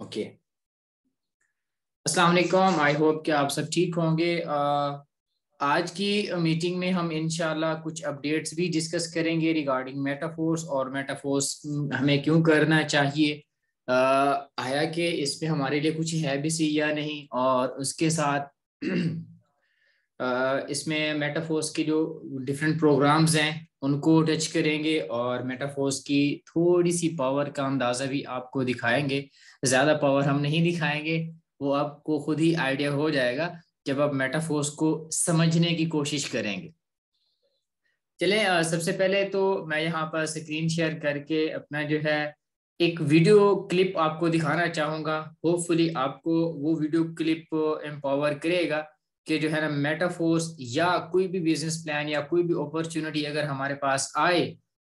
Okay. अस्सलाम वालेकुम। I hope कि आप सब ठीक होंगे। आज की मीटिंग में हम इंशाल्लाह कुछ अपडेट्स भी डिस्कस करेंगे रिगार्डिंग मेटाफोर्स और मेटाफोर्स हमें क्यों करना चाहिए, आया कि इसमें हमारे लिए कुछ है भी सी या नहीं, और उसके साथ इसमें मेटाफोर्स के जो डिफरेंट प्रोग्राम्स हैं उनको टच करेंगे और मेटाफोर्स की थोड़ी सी पावर का अंदाज़ा भी आपको दिखाएंगे। ज़्यादा पावर हम नहीं दिखाएंगे, वो आपको खुद ही आइडिया हो जाएगा जब आप मेटाफोर्स को समझने की कोशिश करेंगे। चलें, सबसे पहले तो मैं यहाँ पर स्क्रीन शेयर करके अपना जो है एक वीडियो क्लिप आपको दिखाना चाहूँगा। होपफुली आपको वो वीडियो क्लिप एम्पावर करेगा कि जो है ना मेटाफोर्स या कोई भी बिजनेस प्लान या कोई भी अपॉर्चुनिटी अगर हमारे पास आए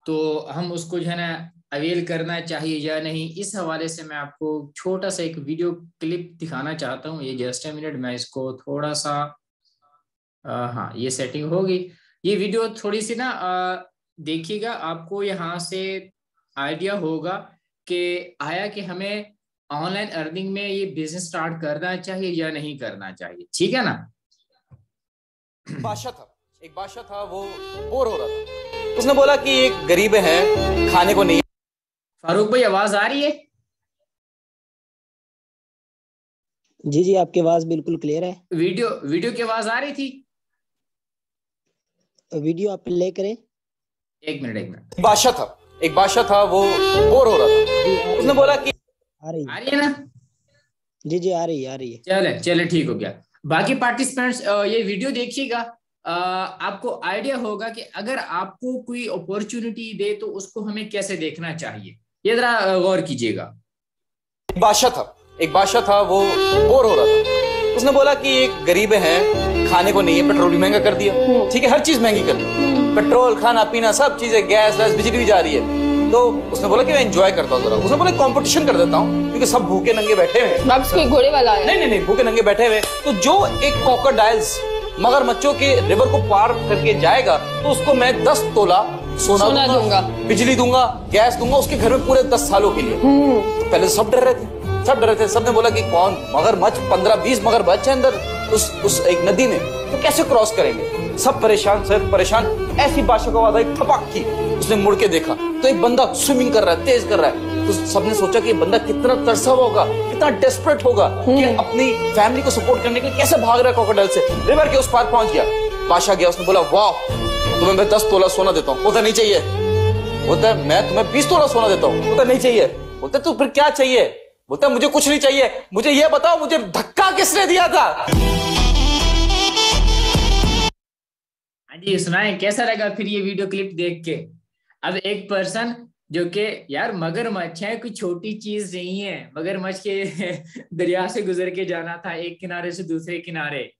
तो हम उसको जो है ना अवेल करना चाहिए या नहीं। इस हवाले से मैं आपको छोटा सा एक वीडियो क्लिप दिखाना चाहता हूँ। ये जस्ट ए मिनट, मैं इसको थोड़ा सा हाँ, ये सेटिंग होगी। ये वीडियो थोड़ी सी ना देखिएगा, आपको यहाँ से आइडिया होगा कि आया कि हमें ऑनलाइन अर्निंग में ये बिजनेस स्टार्ट करना चाहिए या नहीं करना चाहिए। ठीक है ना। एक बादशाह था, वो बोर हो रहा था। उसने बोला कि एक गरीब है, खाने को नहीं। फारूक भाई, आवाज आ रही है? जी जी, आपकी आवाज बिल्कुल क्लियर है। वीडियो की आवाज आ रही थी? वीडियो आप प्ले करें। एक मिनट। एक बादशाह था, वो बोर हो रहा था। उसने बोला कि आ रही है ना? जी जी, आ रही है। चले ठीक हो गया। बाकी पार्टिसिपेंट्स ये वीडियो देखिएगा, आपको आइडिया होगा कि अगर आपको कोई अपॉर्चुनिटी दे तो उसको हमें कैसे देखना चाहिए। ये जरा गौर कीजिएगा। एक बादशाह था, वो बोर हो रहा था। उसने बोला कि एक गरीब है, खाने को नहीं है, पेट्रोल भी महंगा कर दिया। ठीक है, हर चीज महंगी कर दी, पेट्रोल, खाना पीना, सब चीजें, गैस वैस, बिजली भी जा रही है। तो उसने बोला कि मैं एंजॉय करता हूँ जरा। उसने बोला कंपटीशन कर देता हूँ, क्योंकि सब भूखे नंगे बैठे हुए। घोड़े वाला है। नहीं, भूखे नंगे बैठे हुए। तो जो एक क्रोकोडाइल्स मगरमच्छों के रिवर को पार करके जाएगा तो उसको मैं 10 तोला सोना दूंगा, बिजली दूंगा, गैस दूंगा, उसके घर में पूरे 10 सालों के लिए। तो पहले सब डर रहे थे। सबने बोला कि कौन मगरमच्छ, 15-20 मगरमच्छ है अंदर उस एक नदी में, तो कैसे क्रॉस करेंगे। सब परेशान। ऐसी बादशाह को आवाज आई, थपक की। उसने मुड़ के देखा तो एक बंदा स्विमिंग कर रहा है, तेज कर रहा है। तो सबने सोचा कि ये बंदा कितना तरसा हुआ होगा, कितना डेस्परेट होगा कि अपनी फैमिली को सपोर्ट करने के लिए कैसे भाग रहा है क्रोकोडाइल से। रिवर के उस पार पहुंच गया। बादशाह गया, उसने बोला वाह, तुम्हें मैं 10 तोला सोना देता हूँ। बोलता नहीं चाहिए। बोलता मैं तुम्हें 20 तोला सोना देता हूँ। बोलता नहीं चाहिए। बोलता तू फिर क्या चाहिए? बोलता मुझे कुछ नहीं चाहिए, मुझे ये बताओ मुझे धक्का किसने दिया था। हाँ जी, सुनाए कैसा लगा फिर ये वीडियो क्लिप देख के। अब एक पर्सन जो कि यार मगरमच्छ है, कोई छोटी चीज नहीं है। मगरमच्छ के दरिया से गुजर के जाना था एक किनारे से दूसरे किनारे,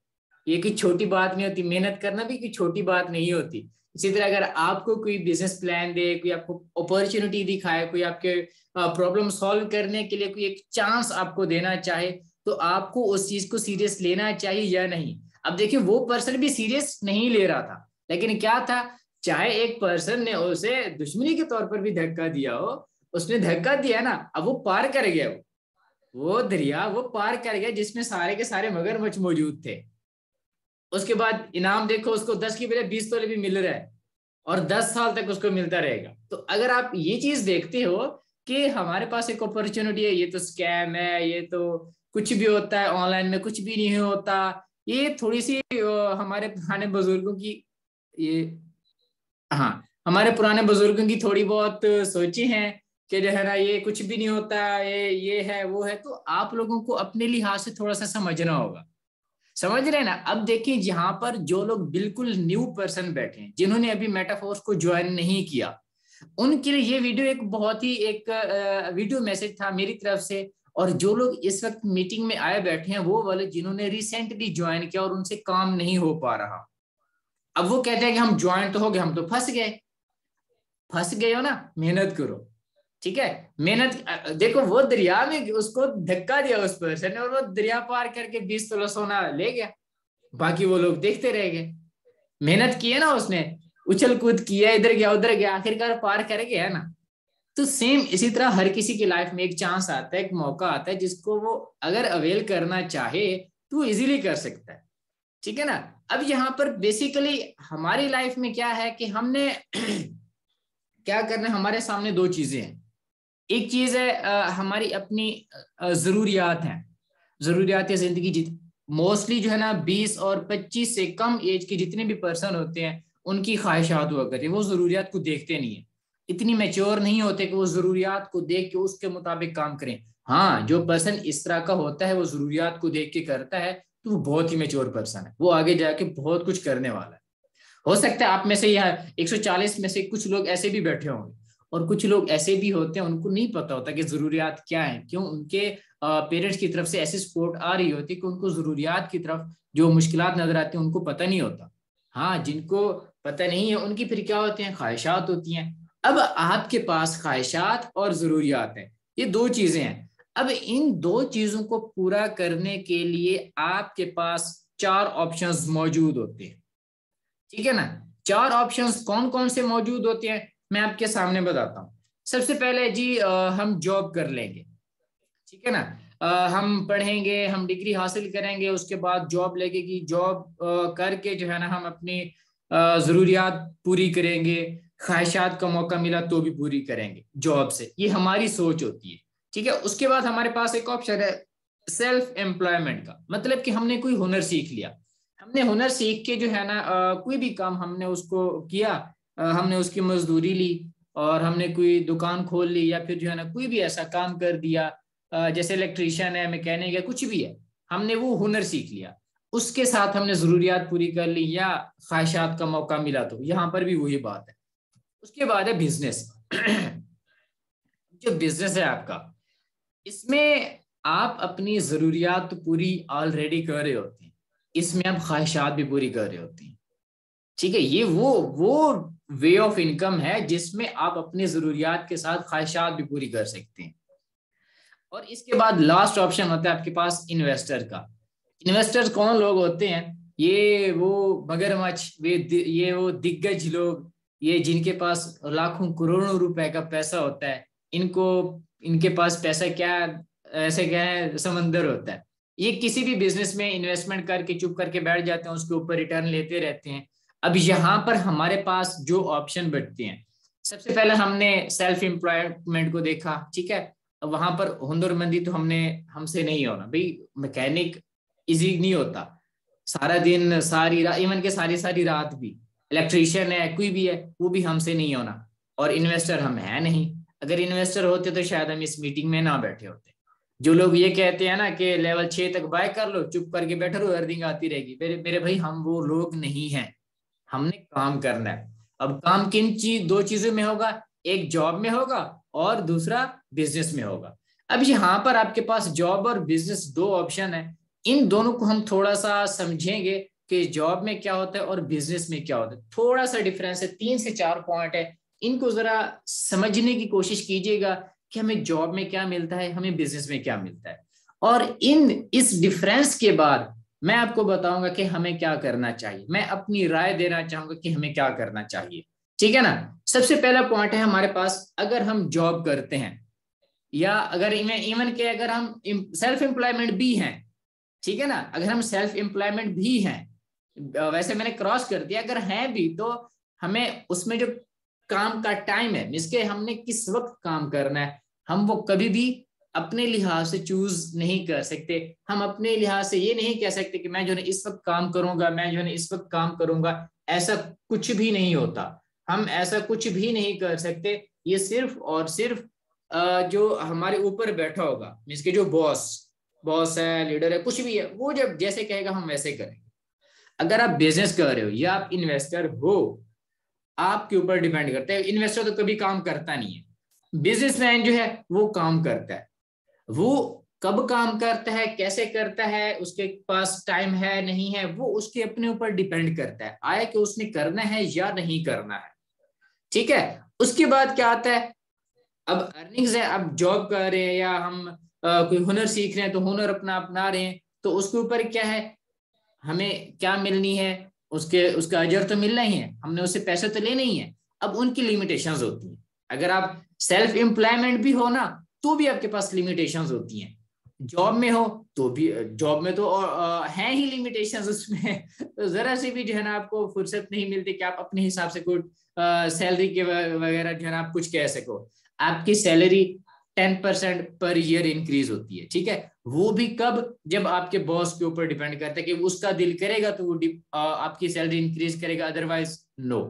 ये कोई छोटी बात नहीं होती। मेहनत करना भी कोई छोटी बात नहीं होती। इसी तरह अगर आपको कोई बिजनेस प्लान दे, कोई आपको अपॉर्चुनिटी दिखाए, कोई आपके प्रॉब्लम सॉल्व करने के लिए कोई एक चांस आपको देना चाहे, तो आपको उस चीज को सीरियस लेना चाहिए या नहीं। अब देखिए, वो पर्सन भी सीरियस नहीं ले रहा था, लेकिन क्या था, चाहे एक पर्सन ने उसे दुश्मनी के तौर पर भी धक्का दिया हो, उसने धक्का दिया ना, अब वो पार कर गया। वो दरिया वो पार कर गया जिसमें सारे के सारे मगरमच्छ मौजूद थे। उसके बाद इनाम देखो, उसको 10 की बजाय 20 तोले भी मिल रहा है और 10 साल तक उसको मिलता रहेगा। तो अगर आप ये चीज देखते हो कि हमारे पास एक अपॉर्चुनिटी है, ये तो स्कैम है, ये तो कुछ भी होता है ऑनलाइन में, कुछ भी नहीं होता, ये थोड़ी सी हमारे पुराने बुजुर्गों की ये हाँ हमारे पुराने बुजुर्गों की थोड़ी बहुत सोची हैं कि जो है ना ये कुछ भी नहीं होता, ये है वो है। तो आप लोगों को अपने लिहाज से थोड़ा सा समझना होगा। समझ रहे हैं ना। अब देखिए, जहां पर जो लोग बिल्कुल न्यू पर्सन बैठे हैं, जिन्होंने अभी मेटाफोर्स को ज्वाइन नहीं किया, उनके लिए ये वीडियो एक बहुत ही एक वीडियो मैसेज था मेरी तरफ से। और जो लोग इस वक्त मीटिंग में आए बैठे हैं, वो वाले जिन्होंने रिसेंटली ज्वाइन किया और उनसे काम नहीं हो पा रहा, अब वो कहते हैं कि हम ज्वाइन तो हो गए, हम तो फंस गए हो ना, मेहनत करो। ठीक है, मेहनत देखो, वो दरिया में उसको धक्का दिया उस पर्सन ने और वो दरिया पार करके 20 तोला सोना ले गया। बाकी वो लोग देखते रह गए। मेहनत की है ना उसने, उछल कूद किया, इधर गया उधर गया, आखिरकार पार कर गया ना। तो सेम इसी तरह हर किसी की लाइफ में एक चांस आता है, एक मौका आता है, जिसको वो अगर अवेल करना चाहे तो इजीली कर सकता है, ठीक है ना। अब यहाँ पर बेसिकली हमारी लाइफ में क्या है कि हमने क्या करना है, हमारे सामने दो चीजें हैं। एक चीज है हमारी अपनी जरूरियात हैं, जरूरियात जिंदगी। मोस्टली जो है ना 20 और 25 से कम एज के जितने भी पर्सन होते हैं उनकी ख्वाहिशात हुआ करती है, वो जरूरियात को देखते नहीं है, इतनी मैच्योर नहीं होते कि वो जरूरियात को देख के उसके मुताबिक काम करें। हाँ, जो पर्सन इस तरह का होता है वो जरूरियात को देख के करता है तो वो बहुत ही मैच्योर पर्सन है, वो आगे जाके बहुत कुछ करने वाला है। हो सकता है आप में से यहाँ 140 में से कुछ लोग ऐसे भी बैठे होंगे, और कुछ लोग ऐसे भी होते हैं उनको नहीं पता होता कि जरूरियात क्या है, क्यों उनके पेरेंट्स की तरफ से ऐसी सपोर्ट आ रही होती है कि उनको जरूरियात की तरफ जो मुश्किलात नजर आती हैं उनको पता नहीं होता। हाँ, जिनको पता नहीं है उनकी फिर क्या होती हैं, ख्वाहिशात होती हैं। अब आपके पास ख्वाहिशात और जरूरियात हैं, ये दो चीजें हैं। अब इन दो चीजों को पूरा करने के लिए आपके पास 4 ऑप्शंस मौजूद होते हैं, ठीक है ना। 4 ऑप्शंस कौन कौन से मौजूद होते हैं मैं आपके सामने बताता हूँ। सबसे पहले जी हम जॉब कर लेंगे, ठीक है ना। हम पढ़ेंगे, हम डिग्री हासिल करेंगे, उसके बाद जॉब लगेगी, जॉब करके जो है ना हम अपनी जरूरियात पूरी करेंगे, ख्वाहिशात का मौका मिला तो भी पूरी करेंगे जॉब से, ये हमारी सोच होती है, ठीक है। उसके बाद हमारे पास एक ऑप्शन है सेल्फ एम्प्लॉयमेंट का, मतलब कि हमने कोई हुनर सीख लिया, हमने हुनर सीख के जो है ना कोई भी काम हमने उसको किया, हमने उसकी मजदूरी ली और हमने कोई दुकान खोल ली, या फिर जो है ना कोई भी ऐसा काम कर दिया जैसे इलेक्ट्रीशियन है, मैकेनिक है, कुछ भी है, हमने वो हुनर सीख लिया, उसके साथ हमने जरूरियात पूरी कर ली या ख्वाहिशात का मौका मिला, तो यहाँ पर भी वही बात है। उसके बाद है बिजनेस। जो बिजनेस है आपका, इसमें आप अपनी जरूरियात तो पूरी ऑलरेडी कर रहे होते हैं, इसमें आप ख्वाहिशात भी पूरी कर रहे होते हैं, ठीक है। ये वो वे ऑफ इनकम है जिसमें आप अपनी जरूरियात के साथ ख्वाहिशात भी पूरी कर सकते हैं। और इसके बाद लास्ट ऑप्शन होता है आपके पास इन्वेस्टर का। इन्वेस्टर्स कौन लोग होते हैं, ये वो मगरमच्छ, ये वो दिग्गज लोग, ये जिनके पास लाखों करोड़ों रुपए का पैसा होता है, इनके पास पैसा क्या, ऐसे क्या है, समंदर होता है। ये किसी भी बिजनेस में इन्वेस्टमेंट करके चुप करके बैठ जाते हैं, उसके ऊपर रिटर्न लेते रहते हैं। अब यहाँ पर हमारे पास जो ऑप्शन बढ़ते हैं, सबसे पहले हमने सेल्फ एम्प्लॉयमेंट को देखा, ठीक है। वहां पर हुनरमंदी तो हमसे नहीं होना भाई, मैकेनिक इजी नहीं होता, सारा दिन सारी रात, इवन के सारी सारी रात भी, इलेक्ट्रीशियन है, कोई भी है, वो भी हमसे नहीं होना। और इन्वेस्टर हम है नहीं, अगर इन्वेस्टर होते तो शायद हम इस मीटिंग में ना बैठे होते। जो लोग ये कहते हैं ना कि लेवल 6 तक बाय कर लो, चुप करके बैठे रहो, अर्निंग आती रहेगी, मेरे भाई हम वो लोग नहीं हैं, हमने काम करना है। अब काम किन दो चीजों में होगा, एक जॉब में होगा और दूसरा बिजनेस में होगा। अब यहाँ पर आपके पास जॉब और बिजनेस दो ऑप्शन है, इन दोनों को हम थोड़ा सा समझेंगे कि जॉब में क्या होता है और बिजनेस में क्या होता है। थोड़ा सा डिफरेंस है, 3 से 4 पॉइंट है, इनको जरा समझने की कोशिश कीजिएगा कि हमें जॉब में क्या मिलता है, हमें बिजनेस में क्या मिलता है। और इस डिफरेंस के बाद मैं आपको बताऊंगा कि हमें क्या करना चाहिए, मैं अपनी राय देना चाहूंगा कि हमें क्या करना चाहिए, ठीक है ना। सबसे पहला पॉइंट है हमारे पास, अगर हम जॉब करते हैं या अगर इवन के अगर हम सेल्फ एम्प्लॉयमेंट भी हैं, ठीक है ना, अगर हम सेल्फ एम्प्लॉयमेंट भी हैं, वैसे मैंने क्रॉस कर दिया, अगर हैं भी तो हमें उसमें जो काम का टाइम है, जिसके हमने किस वक्त काम करना है, हम वो कभी भी अपने लिहाज से चूज नहीं कर सकते। हम अपने लिहाज से ये नहीं कह सकते कि मैं जो है इस वक्त काम करूंगा, मैं जो है इस वक्त काम करूंगा, ऐसा कुछ भी नहीं होता, हम ऐसा कुछ भी नहीं कर सकते। ये सिर्फ और सिर्फ जो हमारे ऊपर बैठा होगा, जिसके जो बॉस है, लीडर है, कुछ भी है, वो जब जैसे कहेगा हम वैसे करेंगे। अगर आप बिजनेस कर रहे हो या आप इन्वेस्टर हो, आपके ऊपर डिपेंड करता है। इन्वेस्टर तो कभी काम करता नहीं है, बिजनेसमैन जो है वो काम करता है। वो कब काम करता है, कैसे करता है, उसके पास टाइम है नहीं है, वो उसके अपने ऊपर डिपेंड करता है, आया कि उसने करना है या नहीं करना है, ठीक है। उसके बाद क्या आता है, अब अर्निंग्स है, अब जॉब कर रहे हैं या हम कोई हुनर सीख रहे हैं तो हुनर अपना अपना रहे हैं, तो उसके ऊपर क्या है, हमें क्या मिलनी है, उसका अजर तो मिलना ही है, हमने उससे पैसे तो लेने ही है। अब उनकी लिमिटेशंस होती हैं, अगर आप सेल्फ एम्प्लॉयमेंट भी हो ना तो भी आपके पास लिमिटेशंस होती हैं, जॉब में हो तो भी, जॉब में तो हैं ही लिमिटेशंस उसमें तो जरा सी भी जो है ना आपको फुर्सत नहीं मिलती कि आप अपने हिसाब से कोई सैलरी के वगैरह जो है ना आप कुछ कह सको। आपकी सैलरी 10% पर ईयर इंक्रीज होती है, ठीक है, वो भी कब, जब आपके बॉस के ऊपर डिपेंड करता है कि उसका दिल करेगा तो वो आपकी सैलरी इंक्रीज करेगा, अदरवाइज नो,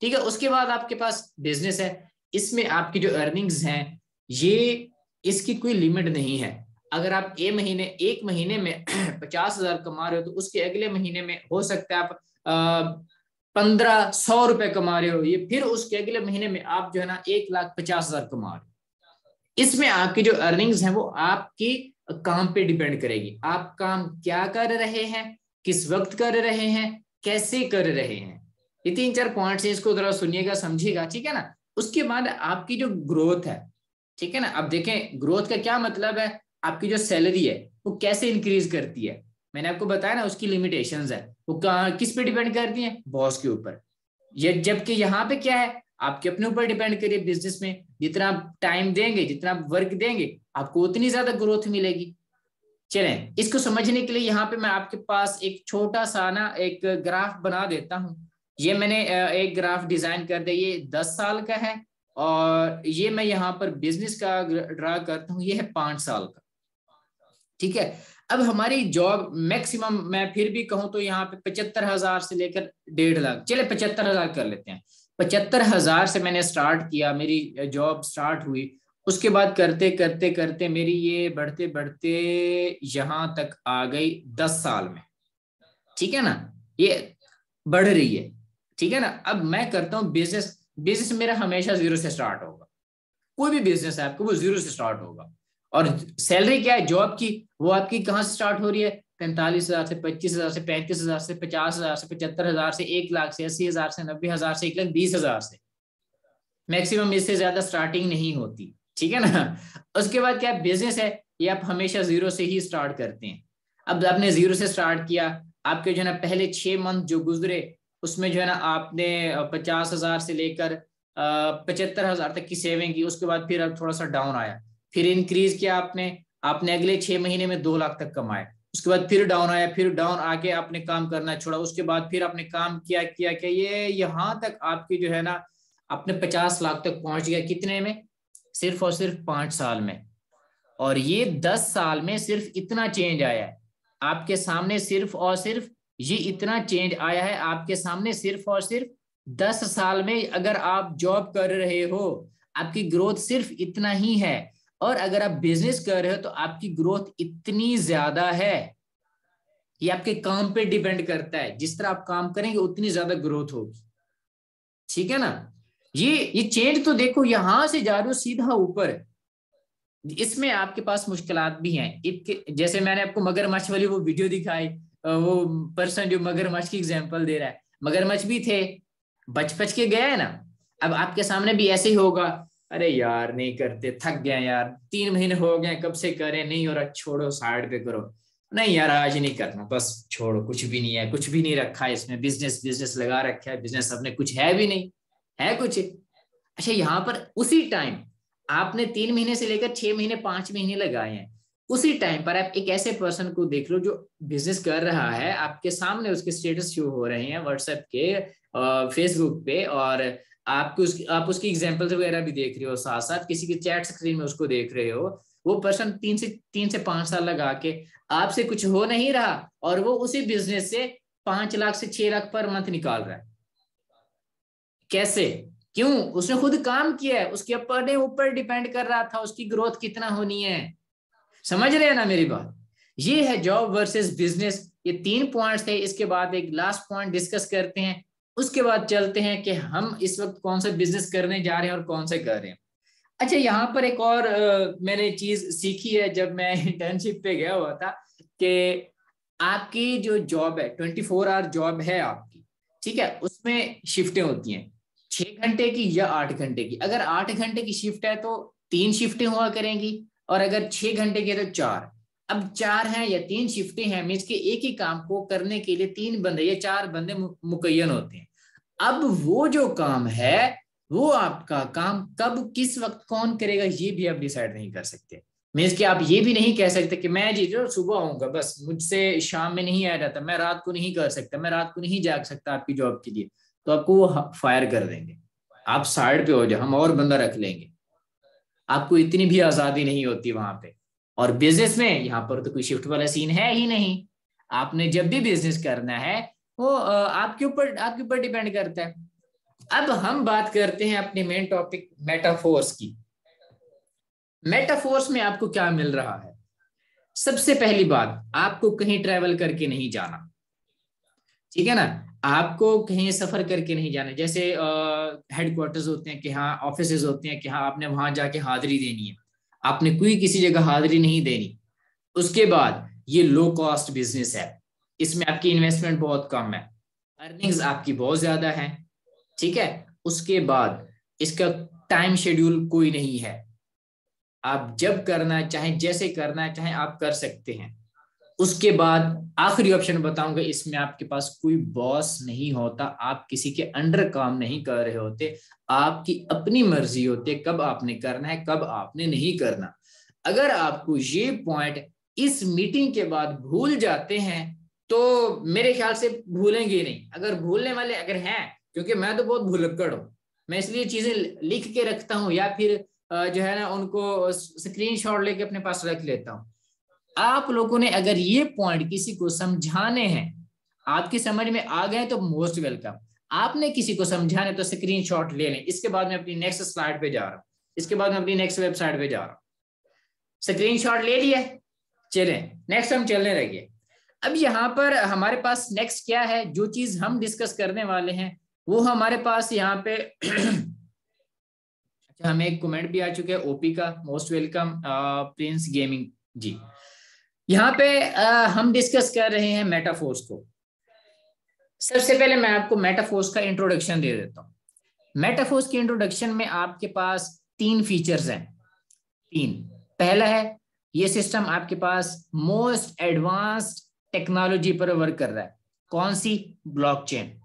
ठीक है। उसके बाद आपके पास बिजनेस है, इसमें आपकी जो अर्निंग्स हैं ये, इसकी कोई लिमिट नहीं है। अगर आप एक महीने में 50,000 कमा रहे हो तो उसके अगले महीने में हो सकता है आप 1500 रुपए कमा रहे हो, ये फिर उसके अगले महीने में आप जो है ना 1,50,000 कमा रहे हो। इसमें आपकी जो अर्निंग्स हैं वो आपकी काम पे डिपेंड करेगी, आप काम क्या कर रहे हैं, किस वक्त कर रहे हैं, कैसे कर रहे हैं। ये 3-4 पॉइंट्स हैं, इसको जरा सुनिएगा, समझिएगा, ठीक है ना। उसके बाद आपकी जो ग्रोथ है, ठीक है ना, अब देखें ग्रोथ का क्या मतलब है, आपकी जो सैलरी है वो कैसे इंक्रीज करती है। मैंने आपको बताया ना उसकी लिमिटेशंस है, वो किस पे डिपेंड करती है, बॉस के ऊपर। ये जबकि यहाँ पे क्या है, आपके अपने ऊपर डिपेंड करिए। बिजनेस में जितना आप टाइम देंगे, जितना आप वर्क देंगे, आपको उतनी ज्यादा ग्रोथ मिलेगी। चलें, इसको समझने के लिए यहाँ पे मैं आपके पास एक छोटा सा ना एक ग्राफ बना देता हूँ। ये मैंने एक ग्राफ डिजाइन कर दिया, ये 10 साल का है, और ये मैं यहाँ पर बिजनेस का ड्रा करता हूँ, ये है 5 साल का, ठीक है। अब हमारी जॉब मैक्सिमम, मैं फिर भी कहूं तो यहाँ पे 75,000 से लेकर 1.5 लाख, चले 75,000 कर लेते हैं। 75,000 से मैंने स्टार्ट किया, मेरी जॉब स्टार्ट हुई, उसके बाद करते करते करते मेरी ये बढ़ते बढ़ते यहां तक आ गई 10 साल में, ठीक है ना, ये बढ़ रही है, ठीक है ना। अब मैं करता हूँ बिजनेस, बिजनेस मेरा हमेशा 0 से स्टार्ट होगा, कोई भी बिजनेस है आपको वो 0 से स्टार्ट होगा। और सैलरी क्या है जॉब की, वो आपकी कहाँ से स्टार्ट हो रही है, 45,000 से 25,000 से 35,000 से 50,000 से 75,000 से 1 लाख से 80,000 से 90,000 से 1,20,000 से, मैक्सिमम इससे ज्यादा स्टार्टिंग नहीं होती, ठीक है ना। उसके बाद क्या बिजनेस है, ये आप हमेशा 0 से ही स्टार्ट करते हैं। अब आपने 0 से स्टार्ट किया, आपके जो है ना पहले 6 मंथ जो गुजरे उसमें जो है ना आपने 50,000 से लेकर 75,000 तक की सेविंग की, उसके बाद फिर अब थोड़ा सा डाउन आया, फिर इंक्रीज किया आपने अगले 6 महीने में 2 लाख तक कमाए, उसके बाद फिर डाउन आया, फिर डाउन आके आपने काम करना छोड़ा, उसके बाद फिर आपने काम किया किया किया, ये यहाँ तक आपकी जो है ना आपने 50 लाख तक पहुंच गया, कितने में, सिर्फ और सिर्फ 5 साल में। और ये 10 साल में सिर्फ इतना चेंज आया है आपके सामने, सिर्फ और सिर्फ ये इतना चेंज आया है आपके सामने सिर्फ और सिर्फ 10 साल में। अगर आप जॉब कर रहे हो आपकी ग्रोथ सिर्फ इतना ही है, और अगर आप बिजनेस कर रहे हो तो आपकी ग्रोथ इतनी ज्यादा है। ये आपके काम पे डिपेंड करता है, जिस तरह आप काम करेंगे उतनी ज्यादा ग्रोथ होगी, ठीक है ना। ये चेंज तो देखो यहां से जा रहे हो सीधा ऊपर, इसमें आपके पास मुश्किलात भी हैं। जैसे मैंने आपको मगरमच्छ वाली वो वीडियो दिखाई, वो पर्सन जो मगरमच्छ की एग्जांपल दे रहा है, मगरमच्छ भी थे, बच बच के गया है ना। अब आपके सामने भी ऐसे ही होगा, अरे यार नहीं करते, थक गए यार, 3 महीने हो गए कब से करें, नहीं हो रहा, छोड़ो साइड पे करो, नहीं यार आज नहीं करना, बस छोड़ो, कुछ भी नहीं है, कुछ भी नहीं रखा है इसमें, बिजनेस बिजनेस लगा रखा है, बिजनेस अपने कुछ है भी नहीं है कुछ। अच्छा, यहाँ पर उसी टाइम आपने 3 महीने से लेकर 6 महीने 5 महीने लगाए हैं, उसी टाइम पर आप एक ऐसे पर्सन को देख लो जो बिजनेस कर रहा है, आपके सामने उसके स्टेटस शो हो रहे हैं व्हाट्सएप के, फेसबुक पे, और आप उसकी एग्जांपल्स वगैरह भी देख रहे हो, साथ साथ किसी की चैट स्क्रीन में उसको देख रहे हो। वो पर्सन 3 से 5 साल लगा के आपसे कुछ हो नहीं रहा, और वो उसी बिजनेस से 5 लाख से 6 लाख पर मंथ निकाल रहा है। कैसे, क्यों, उसने खुद काम किया है, उसके अपने ऊपर डिपेंड कर रहा था उसकी ग्रोथ कितना होनी है। समझ रहे हैं ना मेरी बात। ये है जॉब वर्सेस बिजनेस, ये 3 पॉइंट्स थे। इसके बाद एक लास्ट पॉइंट डिस्कस करते हैं, उसके बाद चलते हैं कि हम इस वक्त कौन सा बिजनेस करने जा रहे हैं और कौन से कर रहे हैं। अच्छा, यहाँ पर एक और मैंने चीज सीखी है जब मैं इंटर्नशिप पे गया हुआ था, कि आपकी जो जॉब है 24 आवर जॉब है आपकी, ठीक है, उसमें शिफ्टें होती हैं 6 घंटे की या 8 घंटे की। अगर 8 घंटे की शिफ्ट है तो 3 शिफ्टें हुआ करेंगी, और अगर 6 घंटे की तो 4। अब 4 हैं या 3 शिफ्टें हैं, मींस के एक ही काम को करने के लिए 3 बंदे या 4 बंदे मुकैयन होते हैं। अब वो जो काम है वो आपका काम कब किस वक्त कौन करेगा ये भी आप डिसाइड नहीं कर सकते। मीन्स कि आप ये भी नहीं कह सकते कि मैं जी जो सुबह आऊंगा, बस मुझसे शाम में नहीं आया जाता, मैं रात को नहीं कर सकता, मैं रात को नहीं जाग सकता आपकी जॉब के लिए, तो आपको वो फायर कर देंगे, आप साइड पे हो जाओ, हम और बंदा रख लेंगे। आपको इतनी भी आजादी नहीं होती वहां पे। और बिजनेस में यहाँ पर तो कोई शिफ्ट वाला सीन है ही नहीं। आपने जब भी बिजनेस करना है वो आपके ऊपर डिपेंड करता है। अब हम बात करते हैं अपने मेन टॉपिक मेटाफोर्स की। मेटाफोर्स में आपको क्या मिल रहा है? सबसे पहली बात, आपको कहीं ट्रैवल करके नहीं जाना, ठीक है ना। आपको कहीं सफर करके नहीं जाना, जैसे हेडक्वार्टर्स होते हैं कि हाँ, ऑफिसेज होते हैं कि हाँ आपने वहां जाके हाजिरी देनी है, आपने कोई किसी जगह हाजिरी नहीं देनी। उसके बाद ये लो कॉस्ट बिजनेस है, इसमें आपकी इन्वेस्टमेंट बहुत कम है, अर्निंग्स आपकी बहुत ज्यादा है, ठीक है। उसके बाद इसका टाइम शेड्यूल कोई नहीं है, आप जब करना चाहें जैसे करना चाहें आप कर सकते हैं। उसके बाद आखिरी ऑप्शन बताऊंगा, इसमें आपके पास कोई बॉस नहीं होता, आप किसी के अंडर काम नहीं कर रहे होते, आपकी अपनी मर्जी होती है कब आपने करना है कब आपने नहीं करना। अगर आपको ये पॉइंट इस मीटिंग के बाद भूल जाते हैं तो मेरे ख्याल से भूलेंगे नहीं। अगर भूलने वाले अगर हैं, क्योंकि मैं तो बहुत भुलक्कड़ हूं, मैं इसलिए चीजें लिख के रखता हूं या फिर जो है ना उनको स्क्रीनशॉट लेके अपने पास रख लेता हूं। आप लोगों ने अगर ये पॉइंट किसी को समझाने हैं, आपकी समझ में आ गए तो मोस्ट वेलकम। आपने किसी को समझाने तो स्क्रीनशॉट ले लें। इसके बाद मैं अपनी नेक्स्ट स्लाइड पे जा रहा हूं, इसके बाद मैं अपनी नेक्स्ट वेबसाइट पे जा रहा हूं। स्क्रीनशॉट ले लिया, चले नेक्स्ट हम चलने लगे। अब यहाँ पर हमारे पास नेक्स्ट क्या है, जो चीज हम डिस्कस करने वाले हैं वो हमारे पास यहाँ पे अच्छा, हमें एक कमेंट भी आ चुका है ओपी का, मोस्ट वेलकम प्रिंस गेमिंग जी। यहाँ पे हम डिस्कस कर रहे हैं मेटाफोर्स को। सबसे पहले मैं आपको मेटाफोर्स का इंट्रोडक्शन दे देता हूँ। मेटाफोर्स के इंट्रोडक्शन में आपके पास 3 फीचर्स हैं, 3। पहला है, ये सिस्टम आपके पास मोस्ट एडवांस्ड टेक्नोलॉजी पर वर्क कर रहा है। कौन सी? ब्लॉकचेन।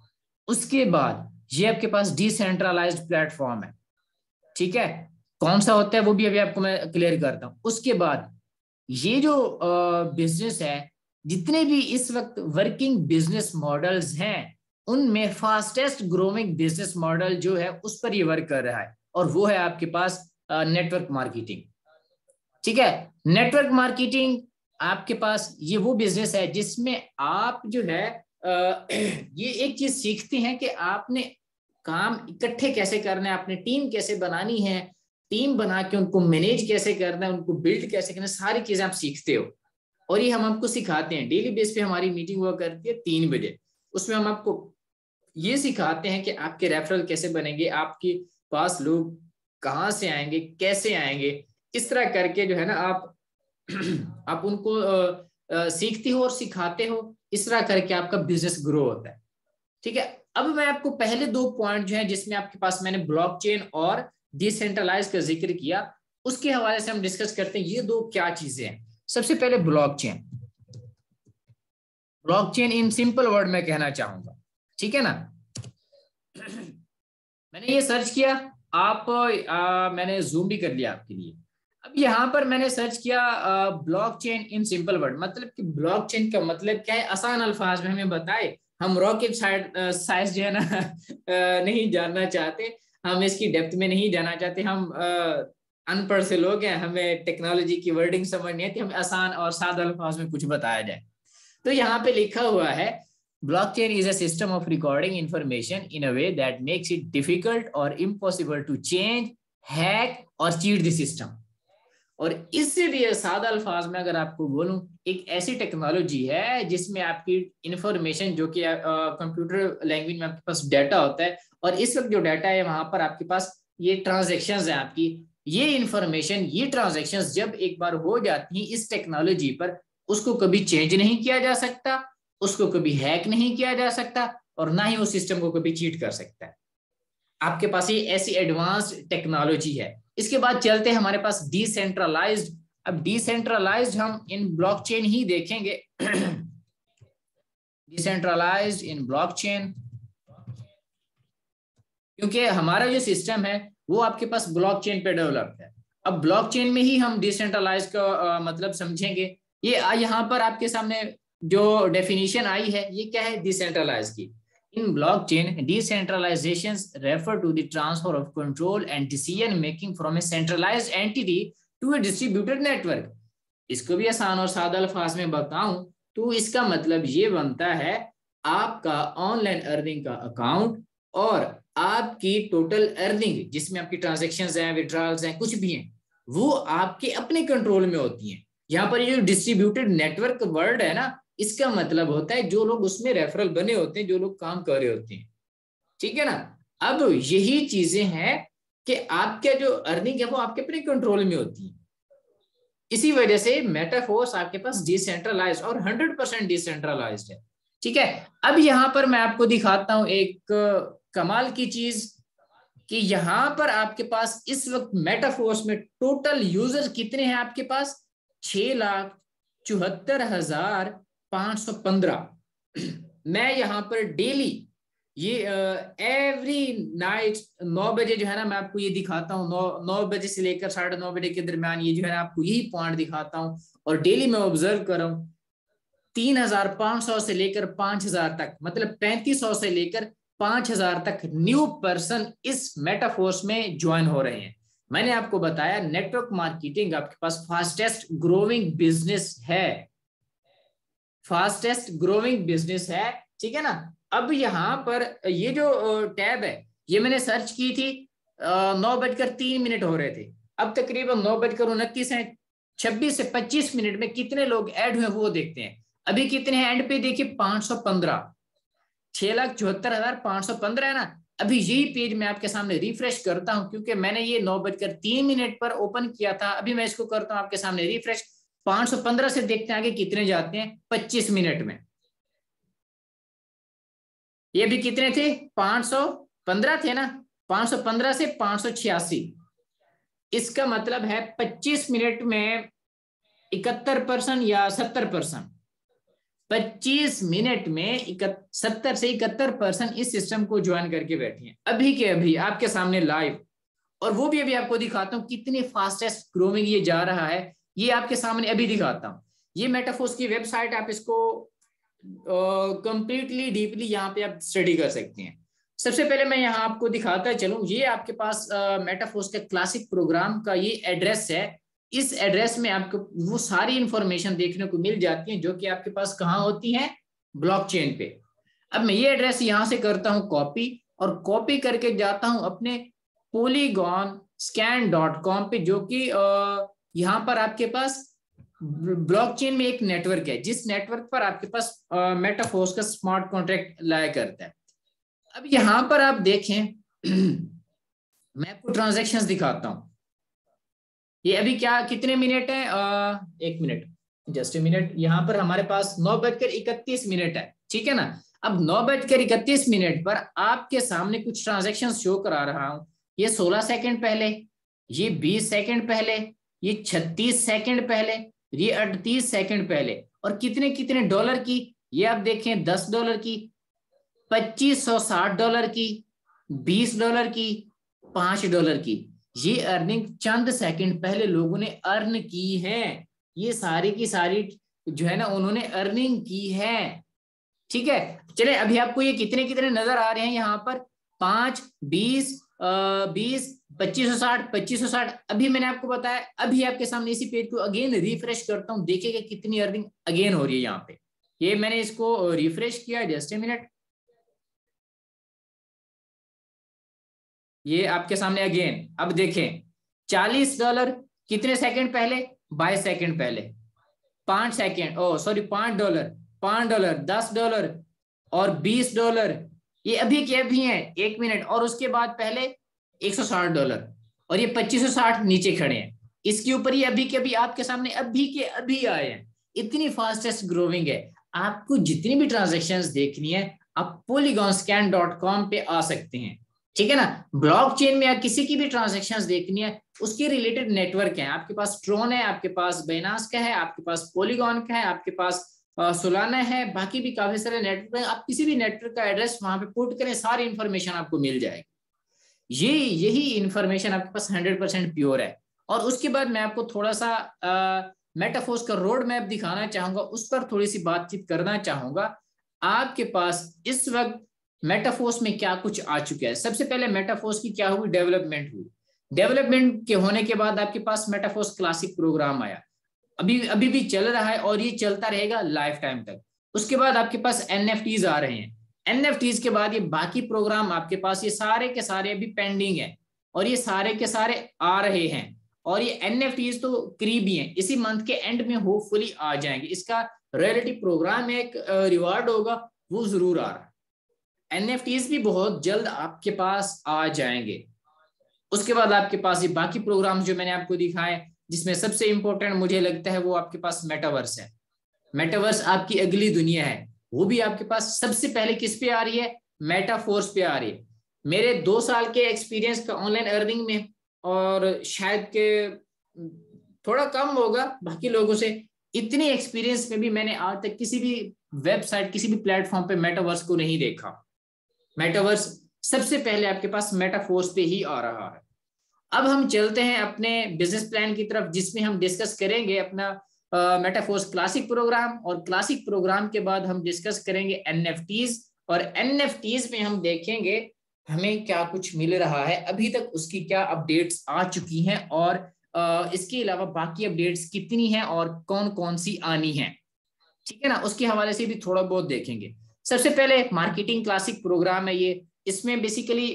उसके बाद ये आपके पास डिसेंट्रलाइज्ड प्लेटफॉर्म है, ठीक है। कौन सा होता है वो भी अभी आपको मैं क्लियर करता हूं। उसके बाद ये जो बिजनेस है, जितने भी इस वक्त वर्किंग बिजनेस मॉडल्स हैं उनमें फास्टेस्ट ग्रोइंग बिजनेस मॉडल जो है उस पर ये वर्क कर रहा है, और वो है आपके पास नेटवर्क मार्केटिंग, ठीक है। नेटवर्क मार्केटिंग आपके पास ये वो बिजनेस है जिसमें आप जो है ये एक चीज सीखते हैं कि आपने काम इकट्ठे कैसे करना है, आपने टीम कैसे बनानी है, टीम बना के उनको मैनेज कैसे करना है, उनको बिल्ड कैसे करना है, सारी चीजें आप सीखते हो। और ये हम आपको सिखाते हैं डेली बेस पे। हमारी मीटिंग हुआ करती है 3 बजे, उसमें हम आपको ये सिखाते हैं कि आपके रेफरल कैसे बनेंगे, आपके पास लोग कहाँ से आएंगे, कैसे आएंगे। इस तरह करके जो है ना आप उनको सीखते हो और सिखाते हो। इस तरह करके आपका बिजनेस ग्रो होता है, ठीक है। अब मैं आपको पहले 2 पॉइंट जो है जिसमें आपके पास मैंने ब्लॉकचेन और डिसेंट्रलाइज का जिक्र किया, उसके हवाले से हम डिस्कस करते हैं ये 2 क्या चीजें हैं। सबसे पहले blockchain. Blockchain in simple word में कहना चाहूंगा, ठीक है ना। मैंने ये सर्च किया, मैंने जूम भी कर लिया आपके लिए। अब यहाँ पर मैंने सर्च किया ब्लॉकचेन इन सिंपल वर्ड, मतलब कि ब्लॉकचेन का मतलब क्या है, आसान अल्फाज में हमें बताए। हम रॉकेट साइंस जो है ना नहीं जानना चाहते, हम इसकी डेप्थ में नहीं जाना चाहते, हम अनपढ़ से लोग हैं, हमें टेक्नोलॉजी की वर्डिंग समझ नहीं आती, हमें आसान और सादा अल्फाज में कुछ बताया जाए। तो यहाँ पे लिखा हुआ है, blockchain is a system of recording information in a way that makes it difficult or impossible to change, hack or cheat the system। और इससे भी सादा अल्फाज में अगर आपको बोलूं, एक ऐसी टेक्नोलॉजी है जिसमें आपकी इंफॉर्मेशन जो कि कंप्यूटर लैंग्वेज में आपके पास डाटा होता है, और इस वक्त जो डाटा है वहां पर आपके पास ये ट्रांजैक्शंस है आपकी, ये इंफॉर्मेशन, ये ट्रांजैक्शंस जब एक बार हो जाती हैं इस टेक्नोलॉजी पर, उसको कभी चेंज नहीं किया जा सकता, उसको कभी हैक नहीं किया जा सकता, और ना ही उस सिस्टम को कभी चीट कर सकता है। आपके पास ये ऐसी एडवांस्ड टेक्नोलॉजी है। इसके बाद चलते हैं हमारे पास डिसेंट्रलाइज्ड। अब डिसेंट्रलाइज्ड हम इन ब्लॉकचेन ही देखेंगे। डिसेंट्रलाइज्ड इन ब्लॉकचेन, क्योंकि हमारा जो सिस्टम है वो आपके पास ब्लॉकचेन पे डेवलप्ड है। अब ब्लॉकचेन में ही हम डिसेंट्रलाइज का मतलब समझेंगे। ये यहाँ पर आपके सामने जो डेफिनेशन आई है ये क्या है डिसेंट्रलाइज की। In blockchain decentralisation refer to the transfer of control and decision making from a centralised entity to a distributed network. इसको भी आसान और सादा अल्फाज में बताऊं तो इसका मतलब ये बनता है आपका ऑनलाइन अर्निंग का अकाउंट और आपकी टोटल अर्निंग जिसमें आपकी ट्रांजैक्शंस हैं, विड्रॉल्स हैं, कुछ भी हैं, वो आपके अपने कंट्रोल में होती हैं। यहाँ पर ये जो डिस्ट्रीब्यूटेड नेटवर्क वर्ड है ना, इसका मतलब होता है जो लोग उसमें रेफरल बने होते हैं, जो लोग काम कर रहे होते हैं, ठीक है ना। अब यही चीजें हैं कि आपका जो अर्निंग है वो आपके अपने कंट्रोल में होती है। इसी वजह से मेटाफोर्स आपके पास डिसेंट्रलाइज्ड और 100% डिसेंट्रलाइज्ड है, ठीक है। अब यहाँ पर मैं आपको दिखाता हूं एक कमाल की चीज कि यहाँ पर आपके पास इस वक्त मेटाफोर्स में टोटल यूजर कितने हैं आपके पास 6,74,515। मैं यहाँ पर डेली ये एवरी नाइट 9 बजे जो है ना मैं आपको ये दिखाता हूँ, 9 बजे से लेकर 9:30 बजे के दरमियान ये जो है ना आपको यही पॉइंट दिखाता हूँ। और डेली मैं ऑब्जर्व कर रहा हूँ 3,500 से लेकर 5,000 तक, मतलब 3,500 से लेकर 5,000 तक न्यू पर्सन इस मेटाफोर्स में ज्वाइन हो रहे हैं। मैंने आपको बताया नेटवर्क मार्केटिंग आपके पास फास्टेस्ट ग्रोइंग बिजनेस है, फास्टेस्ट ग्रोइंग बिजनेस है, ठीक है ना। अब यहाँ पर ये जो टैब है ये मैंने सर्च की थी 9:03 हो रहे थे, अब तकरीबन 9:29 है। 26 से 25 मिनट में कितने लोग ऐड हुए वो देखते हैं। अभी कितने हैं एंड पे देखिए 515, 6,74,515 है ना। अभी यही पेज मैं आपके सामने रिफ्रेश करता हूं क्योंकि मैंने ये 9:03 पर ओपन किया था। अभी मैं इसको करता हूं आपके सामने रिफ्रेश, 515 से देखते हैं आगे कितने जाते हैं 25 मिनट में। ये भी कितने थे 515 थे ना, 515 से 586। इसका मतलब है 25 मिनट में 71% या 70%, 25 मिनट में 70 से 71% इस सिस्टम को ज्वाइन करके बैठे हैं अभी के अभी आपके सामने लाइव। और वो भी अभी आपको दिखाता हूं कितनी फास्टेस्ट ग्रोइंग ये जा रहा है, ये आपके सामने अभी दिखाता हूं। ये मेटाफोर्स की वेबसाइट, आप इसको कंप्लीटली डीपली यहाँ पे आप स्टडी कर सकते हैं। सबसे पहले मैं यहाँ आपको दिखाता चलूं, ये आपके पास मेटाफोर्स के क्लासिक प्रोग्राम का ये एड्रेस है। इस एड्रेस में आपको वो सारी इंफॉर्मेशन देखने को मिल जाती है जो कि आपके पास कहाँ होती है ब्लॉकचेन पे। अब मैं ये एड्रेस यहाँ से करता हूँ कॉपी, और कॉपी करके जाता हूँ अपने polygonscan.com पे, जो कि यहाँ पर आपके पास ब्लॉकचेन में एक नेटवर्क है जिस नेटवर्क पर आपके पास मेटाफोर्स का स्मार्ट कॉन्ट्रैक्ट लाया करता है। अब यहाँ पर आप देखें मैं आपको ट्रांजैक्शंस दिखाता हूँ। ये अभी क्या कितने मिनट है, 1 मिनट, जस्ट ए मिनट। यहाँ पर हमारे पास 9:31 है, ठीक है ना। अब 9:31 पर आपके सामने कुछ ट्रांजैक्शन शो करा रहा हूं। ये 16 सेकंड पहले, ये 20 सेकंड पहले, ये 36 सेकंड पहले, ये 38 सेकंड पहले, और कितने कितने डॉलर की, ये आप देखें $10 की, $2,560 की, $20 की, $5 की। ये अर्निंग चंद सेकंड पहले लोगों ने अर्न की है। ये सारी की सारी जो है ना उन्होंने अर्निंग की है, ठीक है। चले अभी आपको ये कितने कितने नजर आ रहे हैं यहाँ पर 5, 20, 20, 2560, 2560। अभी मैंने आपको बताया, अभी आपके सामने इसी पेज को अगेन रिफ्रेश करता हूँ, देखिएगा कितनी अर्निंग अगेन हो रही है यहाँ पे। ये मैंने इसको रिफ्रेश किया, जस्ट ए मिनट। ये आपके सामने अगेन, अब देखें $40 कितने सेकंड पहले, 22 सेकंड पहले, 5 सेकंड, ओ सॉरी $5, $10 और $20। ये अभी के अभी हैं 1 मिनट, और उसके बाद पहले $160 और ये 2560 नीचे खड़े हैं। इसके ऊपर ये अभी के अभी आपके सामने अभी के अभी आए हैं। इतनी फास्टेस्ट ग्रोइंग है। आपको जितनी भी ट्रांजैक्शंस देखनी है आप polygonscan.com पे आ सकते हैं, ठीक है ना। ब्लॉकचेन में या किसी की भी ट्रांजैक्शंस देखनी है उसके रिलेटेड नेटवर्क है आपके पास, ट्रोन है आपके पास, बाइनेंस का है आपके पास, पॉलीगॉन का है आपके पास, सोलाना है, बाकी भी काफी सारे नेटवर्क है। आप किसी भी नेटवर्क का एड्रेस वहां पे पुट करें, सारी इंफॉर्मेशन आपको मिल जाएगी। यही इंफॉर्मेशन आपके पास 100% प्योर है। और उसके बाद मैं आपको थोड़ा सा मेटाफोर्स का रोड मैप दिखाना चाहूंगा, उस पर थोड़ी सी बातचीत करना चाहूंगा। आपके पास इस वक्त मेटाफोर्स में क्या कुछ आ चुका है। सबसे पहले मेटाफोर्स की क्या हुई, डेवलपमेंट हुई। डेवलपमेंट के होने के बाद आपके पास मेटाफोर्स क्लासिक प्रोग्राम आया, अभी अभी भी चल रहा है और ये चलता रहेगा लाइफ टाइम तक। उसके बाद आपके पास एनएफटीज आ रहे हैं। एनएफटीज के बाद ये बाकी प्रोग्राम आपके पास, ये सारे के सारे अभी पेंडिंग है और ये सारे के सारे आ रहे हैं। और ये एनएफटीज तो करीबी हैं, इसी मंथ के एंड में होपफुली आ जाएंगे। इसका रियलिटी प्रोग्राम एक रिवार्ड होगा, वो जरूर आ रहा है। एनएफटीज भी बहुत जल्द आपके पास आ जाएंगे। उसके बाद आपके पास ये बाकी प्रोग्राम जो मैंने आपको दिखाए, जिसमें सबसे इंपॉर्टेंट मुझे लगता है वो आपके पास मेटावर्स है। मेटावर्स आपकी अगली दुनिया है, वो भी आपके पास सबसे पहले किस पे आ रही है, मेटाफोर्स पे आ रही है। मेरे 2 साल के एक्सपीरियंस का ऑनलाइन अर्निंग में, और शायद के थोड़ा कम होगा बाकी लोगों से, इतनी एक्सपीरियंस में भी मैंने आज तक किसी भी वेबसाइट, किसी भी प्लेटफॉर्म पे मेटावर्स को नहीं देखा। मेटावर्स सबसे पहले आपके पास मेटाफोर्स पे ही आ रहा है। अब हम चलते हैं अपने बिजनेस प्लान की तरफ, जिसमें हम डिस्कस करेंगे अपना मेटाफोर्स क्लासिक प्रोग्राम, और क्लासिक प्रोग्राम के बाद हम डिस्कस करेंगे एनएफटीज, और एनएफटीज में हम देखेंगे हमें क्या कुछ मिल रहा है अभी तक, उसकी क्या अपडेट्स आ चुकी हैं, और इसके अलावा बाकी अपडेट्स कितनी हैं और कौन कौन सी आनी है, ठीक है ना। उसके हवाले से भी थोड़ा बहुत देखेंगे। सबसे पहले मार्केटिंग क्लासिक प्रोग्राम है ये। इसमें बेसिकली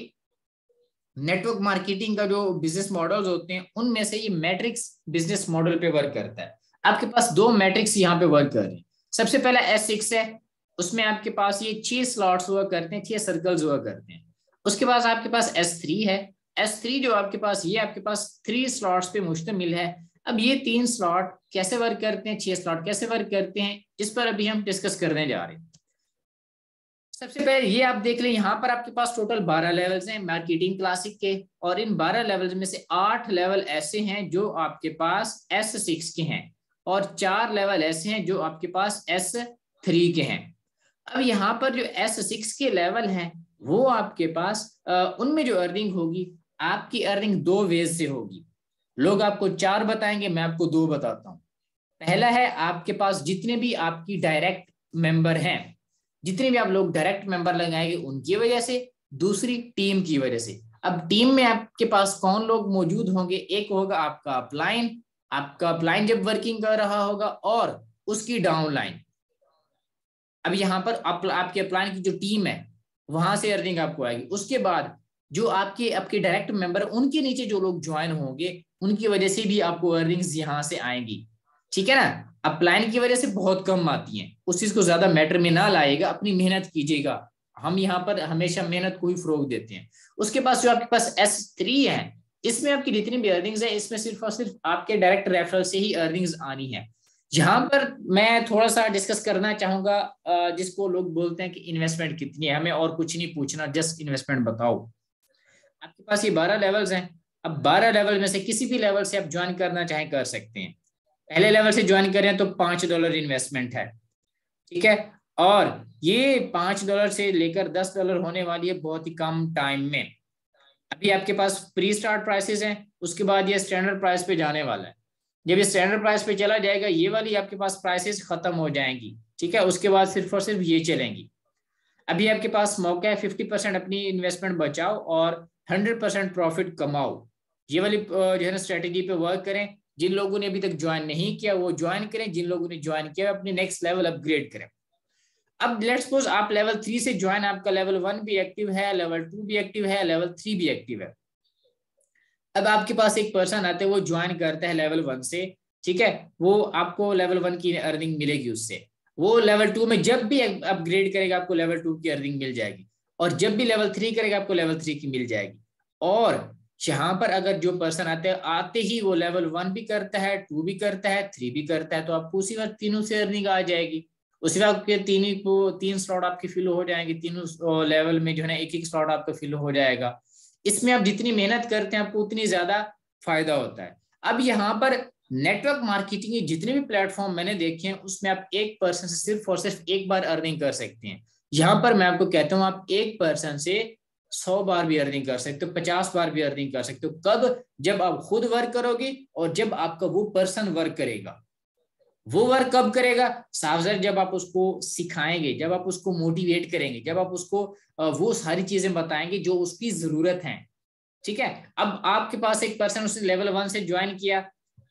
नेटवर्क मार्केटिंग का जो बिजनेस मॉडल्स होते हैं, उनमें से ये मैट्रिक्स बिजनेस मॉडल पे वर्क करता है। आपके पास 2 मैट्रिक्स यहाँ पे वर्क कर रहे हैं। सबसे पहला S6 है, उसमें आपके पास ये 6 स्लॉट्स हुआ करते हैं, 6 सर्कल्स हुआ करते हैं। उसके बाद आपके पास S3 है। S3 जो आपके पास, ये आपके पास 3 स्लॉट्स पे मुश्तमिल है। अब ये 3 स्लॉट कैसे वर्क करते हैं, 6 स्लॉट कैसे वर्क करते हैं, इस पर अभी हम डिस्कस करने जा रहे हैं। सबसे पहले ये आप देख लें, यहाँ पर आपके पास टोटल 12 लेवल्स हैं मार्केटिंग क्लासिक के, और इन 12 लेवल्स में से 8 लेवल ऐसे हैं जो आपके पास S6 के हैं, और 4 लेवल ऐसे हैं जो आपके पास S3 के हैं। अब यहाँ पर जो S6 के लेवल हैं, वो आपके पास उनमें जो अर्निंग होगी, आपकी अर्निंग 2 वेज से होगी। लोग आपको 4 बताएंगे, मैं आपको 2 बताता हूँ। पहला है आपके पास जितने भी आपकी डायरेक्ट मेंबर हैं, जितने भी आप लोग डायरेक्ट मेंबर लगाएंगे उनकी वजह से, दूसरी टीम की वजह से। अब टीम में आपके पास कौन लोग मौजूद होंगे, एक होगा आपका अपलाइन, आपका अपलाइन जब वर्किंग कर रहा होगा, और उसकी डाउनलाइन। अब यहाँ पर आपके अपलाइन की जो टीम है, वहां से अर्निंग आपको आएगी। उसके बाद जो आपके डायरेक्ट मेंबर, उनके नीचे जो लोग ज्वाइन होंगे, उनकी वजह से भी आपको अर्निंग्स यहाँ से आएंगी, ठीक है ना। अपलाइन की वजह से बहुत कम आती हैं, उस चीज को ज्यादा मैटर में ना लाएगा, अपनी मेहनत कीजिएगा। हम यहाँ पर हमेशा मेहनत को ही फरोग देते हैं। उसके पास जो आपके पास S3 है, इसमें आपकी जितनी भी अर्निंग्स है, इसमें सिर्फ और सिर्फ आपके डायरेक्ट रेफरल से ही अर्निंग्स आनी है। यहाँ पर मैं थोड़ा सा डिस्कस करना चाहूंगा, जिसको लोग बोलते हैं कि इन्वेस्टमेंट कितनी है, हमें और कुछ नहीं पूछना, जस्ट इन्वेस्टमेंट बताओ। आपके पास ये 12 लेवल्स हैं। अब 12 लेवल में से किसी भी लेवल से आप ज्वाइन करना चाहें कर सकते हैं। पहले लेवल से ज्वाइन करें तो $5 इन्वेस्टमेंट है, ठीक है। और ये $5 से लेकर $10 होने वाली है बहुत ही कम टाइम में। अभी आपके पास प्री स्टार्ट प्राइसेस हैं, उसके बाद ये स्टैंडर्ड प्राइस पे जाने वाला है। जब ये स्टैंडर्ड प्राइस पे चला जाएगा, ये वाली आपके पास प्राइसेस खत्म हो जाएंगी, ठीक है। उसके बाद सिर्फ और सिर्फ ये चलेंगी। अभी आपके पास मौका है 50% अपनी इन्वेस्टमेंट बचाओ और 100% प्रॉफिट कमाओ। ये वाली जो है ना स्ट्रेटेजी पे वर्क करें। जिन लोगों ने अभी तक ज्वाइन नहीं किया वो ज्वाइन करें, जिन लोगों ने ज्वाइन किया अपने नेक्स्ट लेवल अपग्रेड करें। अब लेट्स सपोज आप लेवल 3 से ज्वाइन, आपका लेवल 1 भी एक्टिव है, लेवल 2 भी एक्टिव है, लेवल 3 भी एक्टिव है। अब आपके पास एक पर्सन आते हैं, वो ज्वाइन करता है लेवल 1 से, ठीक है। वो आपको लेवल 1 की अर्निंग मिलेगी उससे। वो लेवल 2 में जब भी अपग्रेड करेगा आपको लेवल 2 की अर्निंग मिल जाएगी, और जब भी लेवल 3 करेगा आपको लेवल 3 की मिल जाएगी। और यहाँ पर अगर जो पर्सन आते ही वो लेवल 1 भी करता है, 2 भी करता है, 3 भी करता है, तो आपको उसी वक्त तीनों से अर्निंग आ जाएगी। उसी वक्त के 3 स्लॉट आपके फिल हो जाएंगे, तीनों लेवल में जो है ना एक स्लॉट आपका फिल हो जाएगा। इसमें आप जितनी मेहनत करते हैं आपको उतनी ज्यादा फायदा होता है। अब यहाँ पर नेटवर्क मार्केटिंग के जितने भी प्लेटफॉर्म मैंने देखे हैं, उसमें आप एक पर्सन से सिर्फ और सिर्फ एक बार अर्निंग कर सकते हैं। यहाँ पर मैं आपको कहता हूँ, आप एक पर्सन से 100 बार भी अर्निंग कर सकते हो, 50 बार भी अर्निंग कर सकते हो। कब? जब आप खुद वर्क करोगे और जब आपका वो पर्सन वर्क करेगा। वो वर्क कब करेगा? साफ, जब आप उसको सिखाएंगे, जब आप उसको मोटिवेट करेंगे, जब आप उसको वो सारी चीजें बताएंगे जो उसकी जरूरत है। ठीक है। अब आपके पास एक पर्सन, उसने लेवल 1 से ज्वाइन किया,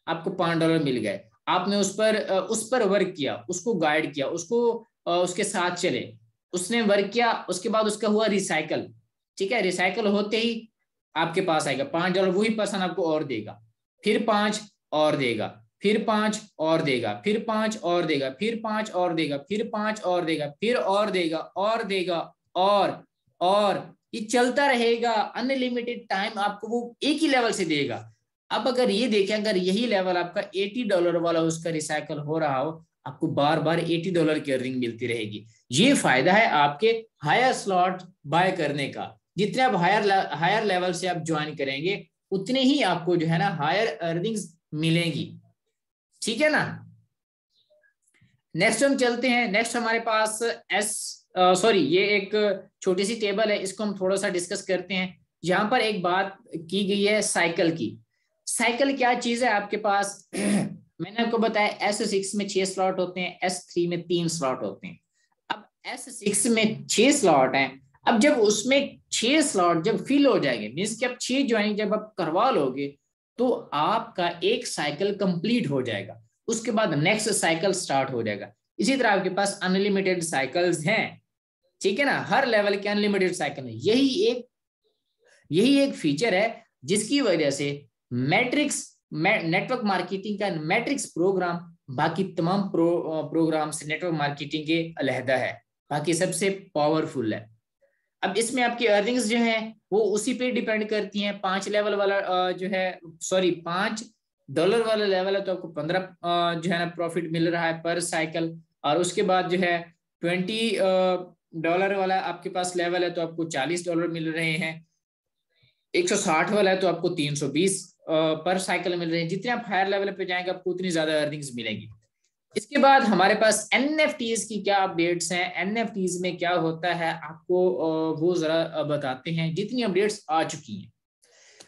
आपको $5 मिल गए, आपने उस पर वर्क किया, उसको गाइड किया, उसको उसके साथ चले, उसने वर्क किया, उसके बाद उसका हुआ रिसाइकल। ठीक है। रिसाइकल होते ही आपके पास आएगा $5, वही पर्सन आपको और देगा, फिर 5 और देगा, फिर 5 और देगा, फिर 5 और देगा, फिर 5 और देगा, फिर 5 और देगा, फिर और देगा, और देगा, और ये चलता रहेगा। अनलिमिटेड टाइम आपको वो एक ही लेवल से देगा। अब अगर ये देखें, अगर यही लेवल आपका $80 वाला उसका रिसाइकल हो रहा हो, आपको बार बार $80 की अर्निंग मिलती रहेगी। ये फायदा है आपके हायर स्लॉट बाय करने का। जितने आप हायर लेवल से आप ज्वाइन करेंगे, उतने ही आपको जो है ना हायर अर्निंग्स मिलेंगी। ठीक है ना। नेक्स्ट हम चलते हैं। नेक्स्ट हमारे पास ये एक छोटी सी टेबल है, इसको हम थोड़ा सा डिस्कस करते हैं। यहाँ पर एक बात की गई है साइकिल की। साइकिल क्या चीज है आपके पास? मैंने आपको बताया S6 में 6 स्लॉट होते हैं, S3 में 3 स्लॉट होते हैं। अब S6 में 6 स्लॉट हैं। अब जब उसमें 6 स्लॉट जब फिल हो जाएंगे, मीन्स कि आप 6 ज्वाइनिंग जब आप करवा लोगे, तो आपका एक साइकिल कंप्लीट हो जाएगा। उसके बाद नेक्स्ट साइकिल स्टार्ट हो जाएगा। इसी तरह आपके पास अनलिमिटेड साइकिल्स हैं। ठीक है ना। हर लेवल के अनलिमिटेड साइकिल है। यही एक फीचर है जिसकी वजह से नेटवर्क मार्केटिंग का मैट्रिक्स प्रोग्राम बाकी तमाम प्रोग्राम से नेटवर्क मार्केटिंग के अलहदा है, बाकी सबसे पावरफुल है। अब इसमें आपकी अर्निंग्स जो है वो उसी पे डिपेंड करती हैं। $5 वाला $5 वाला लेवल है तो आपको 15 जो है ना प्रॉफिट मिल रहा है पर साइकिल। और उसके बाद जो है $20 वाला आपके पास लेवल है तो आपको $40 मिल रहे हैं। 160 वाला है तो आपको 320 पर साइकिल मिल रहे हैं। जितने आप हायर लेवल पे जाएंगे आपको उतनी ज्यादा अर्निंग्स मिलेंगी। इसके बाद हमारे पास NFTs की क्या अपडेट्स हैं, NFTs में क्या होता है, आपको वो जरा बताते हैं जितनी अपडेट्स आ चुकी हैं।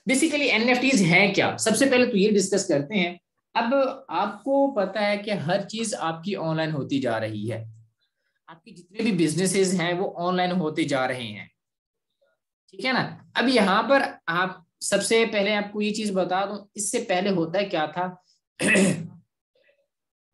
बेसिकली NFTs हैं क्या, सबसे पहले तो ये डिस्कस करते हैं। अब आपको पता है कि हर चीज आपकी ऑनलाइन होती जा रही है। आपके जितने भी बिजनेसेस हैं वो ऑनलाइन होते जा रहे हैं। ठीक है ना। अब यहाँ पर आप सबसे पहले आपको ये चीज बता दूं, इससे पहले होता है क्या था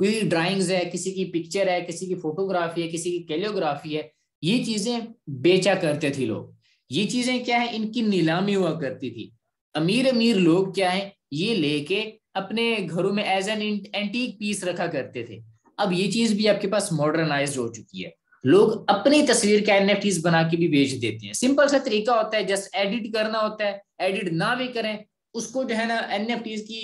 कोई ड्राइंग्स है, किसी की पिक्चर है, किसी की फोटोग्राफी है, किसी की कैलियोग्राफी है, ये चीजें बेचा करते थे लोग। ये चीजें क्या है, इनकी नीलामी हुआ करती थी। अमीर लोग क्या है, ये लेके अपने घरों में एज एन एंटीक पीस रखा करते थे। अब ये चीज भी आपके पास मॉडर्नाइज्ड हो चुकी है। लोग अपनी तस्वीर का NFTs बना के भी बेच देते हैं। सिंपल सा तरीका होता है, जस्ट एडिट करना होता है। एडिट ना भी करें, उसको जो है ना NFTs की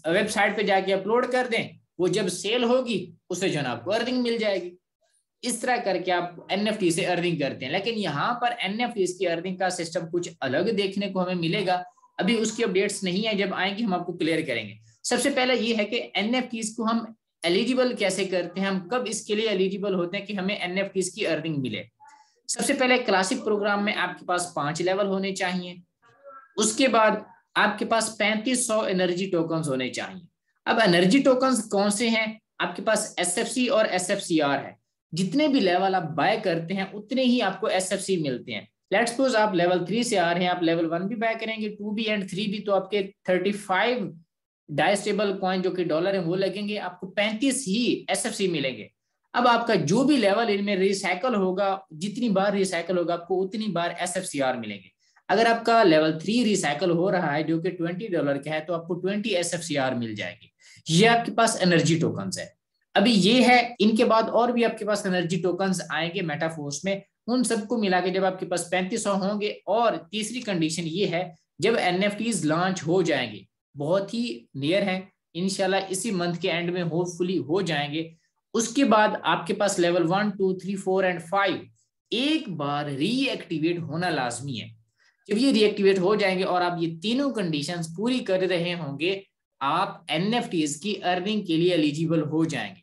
वेबसाइट पे जाके अपलोड कर दें, वो जब सेल होगी उससे जो है ना आपको अर्निंग मिल जाएगी। इस तरह करके आप NFT से अर्निंग करते हैं। लेकिन यहाँ पर NFTs की अर्निंग का सिस्टम कुछ अलग देखने को हमें मिलेगा। अभी उसकी अपडेट्स नहीं है, जब आएंगे हम आपको क्लियर करेंगे। सबसे पहले ये है कि NFTs को हम एलिजिबल कैसे करते हैं, हम कब इसके लिए एलिजिबल होते हैं कि हमें NFTs की अर्निंग मिले। सबसे पहले क्लासिक प्रोग्राम में आपके पास 5 लेवल होने चाहिए। उसके बाद आपके पास 3500 एनर्जी टोकन्स होने चाहिए। अब एनर्जी टोकन्स कौन से हैं? आपके पास SFC और SFCR है। जितने भी लेवल आप बाय करते हैं उतने ही आपको SFC मिलते हैं। लेट्स सपोज आप लेवल 3 से आ रहे हैं, आप लेवल 1 भी बाय करेंगे, 2 भी एंड 3 भी, तो आपके 35 डाइस्टेबल कॉइन जो कि डॉलर है वो लगेंगे, आपको 35 ही SFC मिलेंगे। अब आपका जो भी लेवल इनमें रिसाइकल होगा, जितनी बार रिसाइकल होगा आपको उतनी बार SFCR मिलेंगे। अगर आपका लेवल 3 रिसाइकल हो रहा है जो कि $20 का है तो आपको 20 SFCR मिल जाएगी। ये आपके पास एनर्जी टोकन्स है। अभी ये है, इनके बाद और भी आपके पास एनर्जी टोकन्स आएंगे मेटाफोर्स में। उन सबको मिला के जब आपके पास 3500 होंगे, और तीसरी कंडीशन ये है जब NFTs लॉन्च हो जाएंगे, बहुत ही नियर है, इंशाल्लाह इसी मंथ के एंड में होपफुली हो जाएंगे। उसके बाद आपके पास लेवल 1, 2, 3, 4 एंड 5 एक बार रीएक्टिवेट होना लाजमी है। जब ये रीएक्टिवेट हो जाएंगे और आप ये तीनों कंडीशंस पूरी कर रहे होंगे, आप NFTs की अर्निंग के लिए एलिजिबल हो जाएंगे।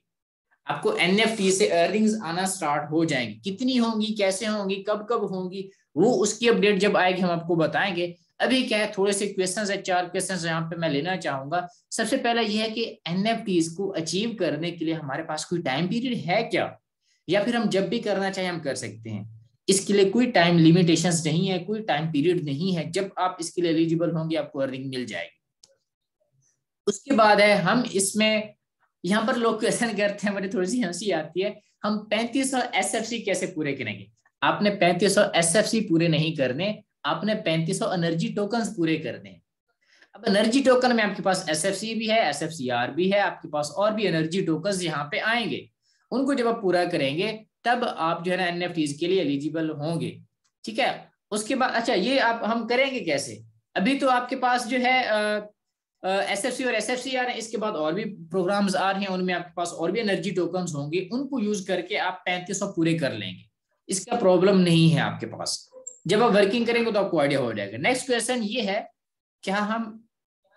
आपको एनएफटी से अर्निंग्स आना स्टार्ट हो जाएंगी। कितनी होंगी, कैसे होंगी, कब कब होंगी, वो उसकी अपडेट जब आएगी हम आपको बताएंगे। अभी क्या है, थोड़े से क्वेश्चंस है, 4 क्वेश्चंस यहाँ पे मैं लेना चाहूंगा। सबसे पहला यह है कि एनएफटीज को अचीव करने के लिए हमारे पास कोई टाइम पीरियड है क्या, या फिर हम जब भी करना चाहें हम कर सकते हैं? इसके लिए कोई टाइम लिमिटेशंस नहीं है, कोई टाइम पीरियड नहीं है। जब आप इसके लिए एलिजिबल होंगे आपको अर्निंग मिल जाएगी। उसके बाद है हम इसमें, यहाँ पर लोग क्वेश्चन करते हैं, मुझे थोड़ी सी हंसी आती है, हम 3500 एसएफसी कैसे पूरे करेंगे? आपने 3500 एसएफसी पूरे नहीं करने, आपने 3500 एनर्जी टोकन्स पूरे करने हैं। अब एनर्जी टोकन में आपके पास एसएफसी भी है, एसएफसीआर भी है, आपके पास और भी एनर्जी टोकन्स यहाँ पे आएंगे। उनको जब आप पूरा करेंगे तब आप जो है ना एनएफटीज के लिए एलिजिबल होंगे। ठीक है, उसके बाद अच्छा ये आप हम करेंगे कैसे? अभी तो आपके पास जो है एसएफसी और एसएफसी आ रहे हैं, इसके बाद और भी प्रोग्राम्स आ रहे हैं, उनमें आपके पास और भी एनर्जी टोकन्स होंगे, उनको यूज करके आप 3500 पूरे कर लेंगे। इसका प्रॉब्लम नहीं है आपके पास। जब आप वर्किंग करेंगे तो आपको आइडिया हो जाएगा। नेक्स्ट क्वेश्चन ये है, क्या हम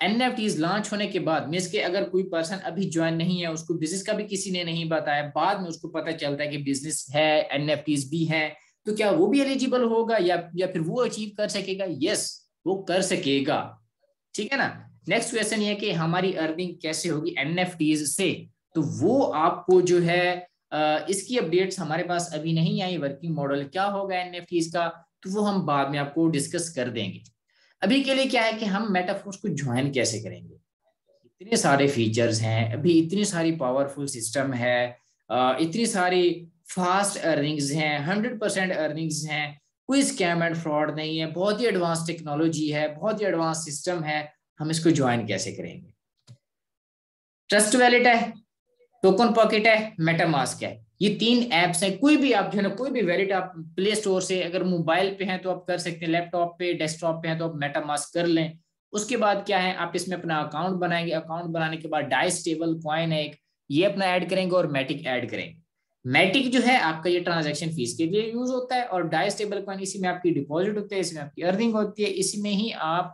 एनएफटीज लॉन्च होने के बाद मींस के अगर कोई पर्सन अभी ज्वाइन नहीं है, उसको बिजनेस का भी किसी ने नहीं बताया, बाद में उसको पता चलता है कि बिजनेस है, एनएफटीज भी है, तो क्या वो भी एलिजिबल होगा या फिर वो अचीव कर सकेगा? यस, वो कर सकेगा। ठीक है ना। नेक्स्ट क्वेश्चन ये कि हमारी अर्निंग कैसे होगी एनएफटीज से, तो वो आपको जो है इसकी अपडेट्स हमारे पास अभी नहीं आई। वर्किंग मॉडल क्या होगा एनएफटीज का, तो वो हम बाद में आपको डिस्कस कर देंगे। अभी के लिए क्या है कि हम मेटाफोर्स को ज्वाइन कैसे करेंगे। इतने सारे फीचर्स हैं, अभी इतनी सारी पावरफुल सिस्टम है, इतनी सारी फास्ट अर्निंग्स हैं, 100% अर्निंग्स हैं, कोई स्कैम एंड फ्रॉड नहीं है, बहुत ही एडवांस टेक्नोलॉजी है, बहुत ही एडवांस सिस्टम है। हम इसको ज्वाइन कैसे करेंगे? ट्रस्ट वैलेट है, टोकन पॉकेट है, मेटामास्क है, ये 3 एप्स हैं। कोई भी आप जो है ना, कोई भी वैलेट आप प्ले स्टोर से, अगर मोबाइल पे हैं तो आप कर सकते हैं, लैपटॉप पे, डेस्कटॉप पे हैं तो आप मेटामास्क कर लें। उसके बाद क्या है, आप इसमें अपना अकाउंट बनाएंगे। अकाउंट बनाने के बाद डाई स्टेबल कॉइन है एक, ये अपना ऐड करेंगे और मैटिक ऐड करेंगे। मैटिक जो है आपका ये ट्रांजैक्शन फीस के लिए यूज होता है, और डाई स्टेबल कॉइन इसी में आपकी डिपॉजिट होती है, इसमें आपकी अर्निंग होती है, इसी में ही आप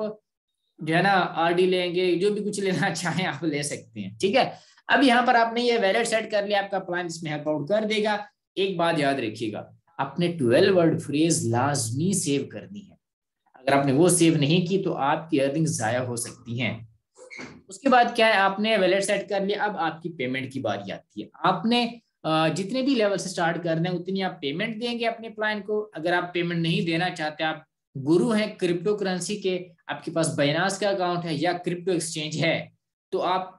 जो है ना आरडी लेंगे, जो भी कुछ लेना चाहें आप ले सकते हैं। ठीक है, अब यहाँ पर आपने ये वैलेट सेट कर लिया, आपका प्लान इसमें हेल्प आउट कर देगा। एक बात याद रखिएगा, आपने 12 वर्ड फ्रेज लाजमी सेव करनी है। अगर आपने वो सेव नहीं की तो आपकी अर्निंग जाया हो सकती हैं। उसके बाद क्या है, आपने वैलेट सेट कर लिया, अब आपकी पेमेंट की बारी आती है। आपने जितने भी लेवल से स्टार्ट करना है उतनी आप पेमेंट देंगे अपने प्लान को। अगर आप पेमेंट नहीं देना चाहते, आप गुरु हैं क्रिप्टो करेंसी के, आपके पास बाइनांस का अकाउंट है या क्रिप्टो एक्सचेंज है, तो आप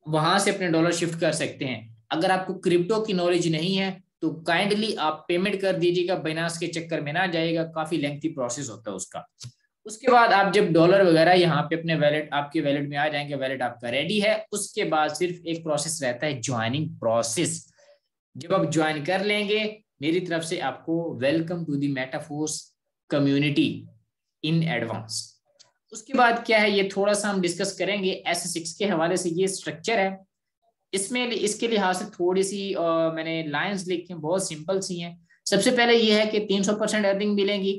वहां से अपने डॉलर शिफ्ट कर सकते हैं। अगर आपको क्रिप्टो की नॉलेज नहीं है तो काइंडली आप पेमेंट कर दीजिएगा, बाइनांस के चक्कर में ना जाएगा, काफी लेंथी प्रोसेस होता है उसका। उसके बाद आप जब डॉलर वगैरह यहाँ पे अपने वैलेट, आपके वैलेट में आ जाएंगे, वैलेट आपका रेडी है। उसके बाद सिर्फ एक प्रोसेस रहता है, ज्वाइनिंग प्रोसेस। जब आप ज्वाइन कर लेंगे, मेरी तरफ से आपको welcome to the Metaforce community in advance. उसके बाद क्या है, ये थोड़ा सा हम डिस्कस करेंगे S6 के हवाले से। ये स्ट्रक्चर है, इसमें इसके लिहाज से थोड़ी सी मैंने लाइंस लिखी हैं, बहुत सिंपल सी हैं। सबसे पहले ये है कि 300% अर्निंग मिलेंगी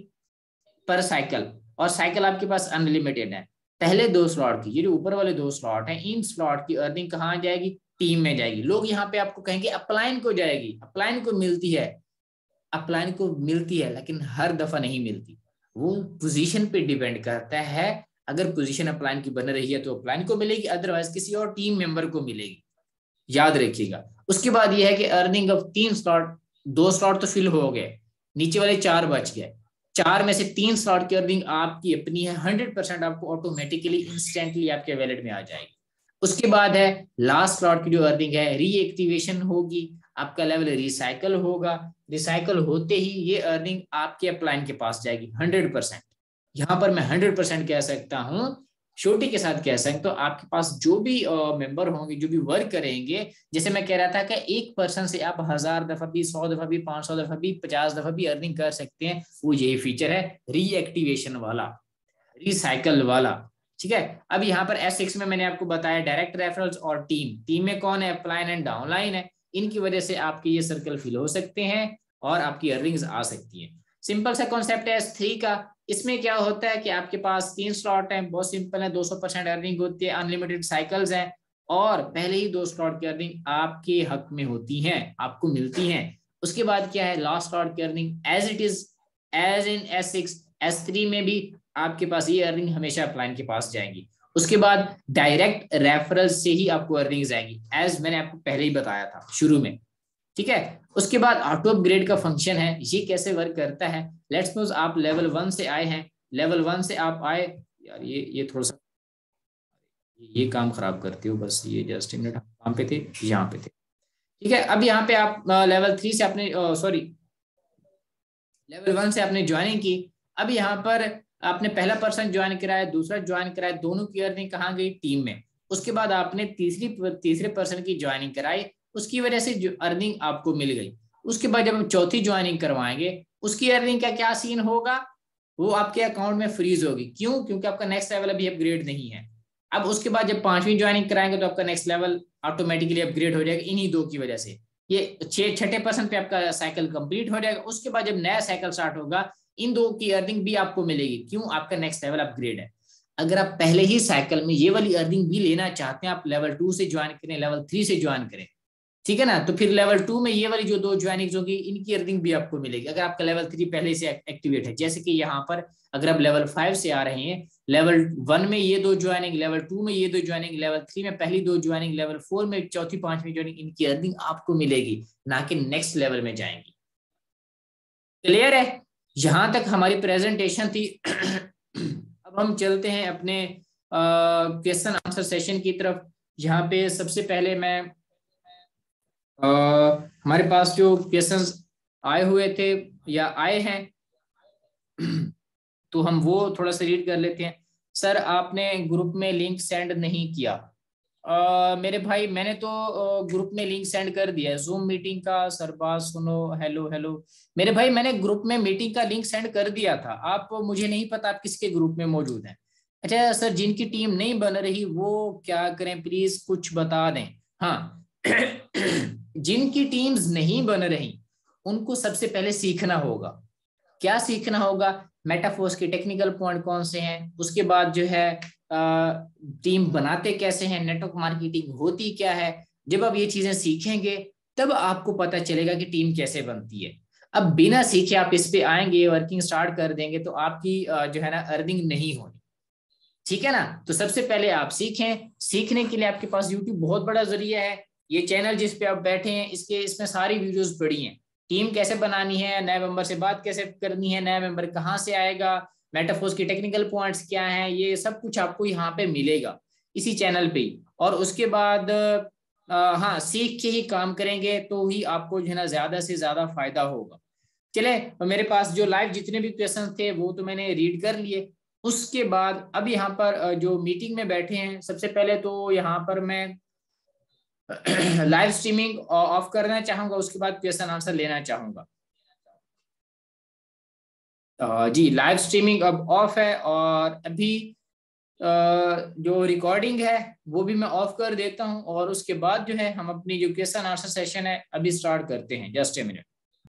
पर साइकिल, और साइकिल आपके पास अनलिमिटेड है। पहले 2 स्लॉट की, ये जो ऊपर वाले 2 स्लॉट हैं, इन स्लॉट की अर्निंग कहाँ जाएगी? टीम में जाएगी। लोग यहाँ पे आपको कहेंगे अपलाइन को जाएगी, अपलाइन को मिलती है, अपलाइन को मिलती है, लेकिन हर दफा नहीं मिलती। वो पोजीशन पे डिपेंड करता है। अगर पोजीशन अपलाइन की बन रही है तो अपलाइन को मिलेगी, अदरवाइज किसी और टीम मेंबर को मिलेगी, याद रखिएगा। उसके बाद ये है कि अर्निंग ऑफ 3 स्लॉट, 2 स्लॉट तो फिल हो गए, नीचे वाले 4 बच गए। 4 में से 3 स्लॉट की अर्निंग आपकी अपनी है, 100% आपको ऑटोमेटिकली इंस्टेंटली आपके वैलेट में आ जाएगी। उसके बाद है लास्ट स्लॉट की जो अर्निंग है, रीएक्टिवेशन होगी, आपका लेवल रिसाइकल होगा, रिसाइकल होते ही ये अर्निंग आपके अपलाइन के पास जाएगी 100%। यहाँ पर मैं 100% कह सकता हूँ, छोटी के साथ कह सकता हूँ। आपके पास जो भी मेंबर होंगे, जो भी वर्क करेंगे, जैसे मैं कह रहा था कि एक पर्सन से आप 1000 दफा भी, 100 दफा भी, 500 दफा भी, 50 दफा भी अर्निंग कर सकते हैं। वो यही फीचर है, रीएक्टिवेशन वाला, रिसाइकल वाला। ठीक है, अब यहाँ पर S6 में मैंने आपको बताया डायरेक्ट रेफरल्स और टीम में कौन है? अपलाइन एंड डाउनलाइन है। इनकी वजह से आपके ये सर्कल फिल हो सकते हैं और आपकी अर्निंग्स आ सकती है। सिंपल सा कॉन्सेप्ट है S3 का। इसमें क्या होता है कि आपके पास 3 स्लॉट हैं, बहुत सिंपल है, 200% अर्निंग होती है, अनलिमिटेड साइकिल्स हैं। और पहले ही 2 स्लॉट की अर्निंग आपके हक में होती हैं, आपको मिलती हैं। उसके बाद क्या है, लास्ट स्लॉट की earning as it is as in S6 S3 में भी आपके पास ये अर्निंग हमेशा अपलाइन के पास जाएंगी। उसके बाद डायरेक्ट रेफरल से ही आपको अर्निंग्स आएंगी, एज मैंने आपको पहले ही बताया था शुरू में, ठीक है। उसके बाद ऑटो अपग्रेड का फंक्शन है, ये कैसे वर्क करता है। लेट्स सपोज आप लेवल 1 से आए हैं, लेवल 1 से आप आए, यार ये थोड़ा सा ये काम खराब करती हो, बस ये जस्ट मिनट, काम पे थे, यहाँ पे थे, ठीक है। अब यहाँ पे आप लेवल 3 से आपने सॉरी लेवल 1 से आपने ज्वाइनिंग की। अब यहाँ पर आपने पहला पर्सन ज्वाइन कराया, दूसरा ज्वाइन कराया, दोनों की अर्निंग कहाँ गई, टीम में। उसके बाद आपने तीसरे पर्सन की ज्वाइनिंग कराई, उसकी वजह से जो अर्निंग आपको मिल गई। उसके बाद जब हम चौथी ज्वाइनिंग करवाएंगे, उसकी अर्निंग का क्या सीन होगा, वो आपके अकाउंट में फ्रीज होगी। क्यों? क्योंकि आपका नेक्स्ट लेवल अभी अपग्रेड नहीं है। अब उसके बाद जब 5वीं ज्वाइनिंग कराएंगे तो आपका नेक्स्ट लेवल ऑटोमेटिकली अपग्रेड हो जाएगा इन्हीं 2 की वजह से। ये छठे पर्सन पे आपका साइकिल कंप्लीट हो जाएगा। उसके बाद जब नया साइकिल स्टार्ट होगा, इन 2 की अर्निंग भी आपको मिलेगी। क्यों? आपका नेक्स्ट लेवल अपग्रेड है। अगर आप पहले ही साइकिल में ये वाली अर्निंग भी लेना चाहते हैं, आप लेवल 2 से ज्वाइन करें, लेवल 3 से ज्वाइन करें, ठीक है ना, तो फिर लेवल 2 में ये वाली जो 2 ज्वाइनिंग होगी, इनकी अर्निंग भी आपको मिलेगी अगर आपका लेवल 3 पहले से एक्टिवेट है। जैसे कि यहाँ पर अगर आप लेवल 5 से आ रहे हैं, लेवल 1 में ये 2 ज्वाइनिंग, लेवल 2 में ये 2 ज्वाइनिंग, लेवल 3 में पहली 2 ज्वाइनिंग, लेवल 4 में चौथी 5वीं ज्वाइनिंग, इनकी अर्निंग आपको मिलेगी, ना कि नेक्स्ट लेवल में जाएंगी। क्लियर है? यहां तक हमारी प्रेजेंटेशन थी। अब हम चलते हैं अपने क्वेश्चन आंसर सेशन की तरफ। यहाँ पे सबसे पहले मैं हमारे पास जो क्वेश्चंस आए हुए थे या आए हैं, तो हम वो थोड़ा सा रीड कर लेते हैं। सर आपने ग्रुप में लिंक सेंड नहीं किया। मेरे भाई मैंने तो ग्रुप में लिंक सेंड कर दिया है जूम मीटिंग का। सर बात सुनो, हेलो हेलो मेरे भाई, मैंने ग्रुप में मीटिंग का लिंक सेंड कर दिया था। आप, मुझे नहीं पता आप किसके ग्रुप में मौजूद हैं। अच्छा सर, जिनकी टीम नहीं बन रही वो क्या करें, प्लीज कुछ बता दें। हाँ, जिनकी टीम्स नहीं बन रही उनको सबसे पहले सीखना होगा। क्या सीखना होगा? मेटाफोर्स के टेक्निकल पॉइंट कौन से हैं, उसके बाद जो है टीम बनाते कैसे हैं, नेटवर्क मार्केटिंग होती क्या है। जब आप ये चीजें सीखेंगे तब आपको पता चलेगा कि टीम कैसे बनती है। अब बिना सीखे आप इस पे आएंगे, वर्किंग स्टार्ट कर देंगे, तो आपकी जो है ना अर्निंग नहीं होनी, ठीक है ना। तो सबसे पहले आप सीखें। सीखने के लिए आपके पास यूट्यूब बहुत बड़ा जरिया है। ये चैनल जिस पे आप बैठे हैं, इसमें सारी वीडियोस पड़ी हैं। टीम कैसे बनानी है, नए मेंबर से बात कैसे करनी है, नया मेंबर कहाँ से आएगा, मेटाफोर्स की टेक्निकल पॉइंट्स क्या हैं, ये सब कुछ आपको यहाँ पे मिलेगा इसी चैनल पे ही। और उसके बाद हाँ, सीख के ही काम करेंगे तो ही आपको जो है ना ज्यादा से ज्यादा फायदा होगा। चले, मेरे पास जो लाइव जितने भी क्वेश्चन थे वो तो मैंने रीड कर लिए। उसके बाद अब यहाँ पर जो मीटिंग में बैठे हैं, सबसे पहले तो यहाँ पर मैं लाइव स्ट्रीमिंग ऑफ करना चाहूंगा, उसके बाद क्वेश्चन आंसर लेना चाहूंगा। जी, लाइव स्ट्रीमिंग अब ऑफ है, और अभी जो रिकॉर्डिंग है वो भी मैं ऑफ कर देता हूं, और उसके बाद जो है हम अपनी जो क्वेश्चन आंसर सेशन है अभी स्टार्ट करते हैं। Just a minute.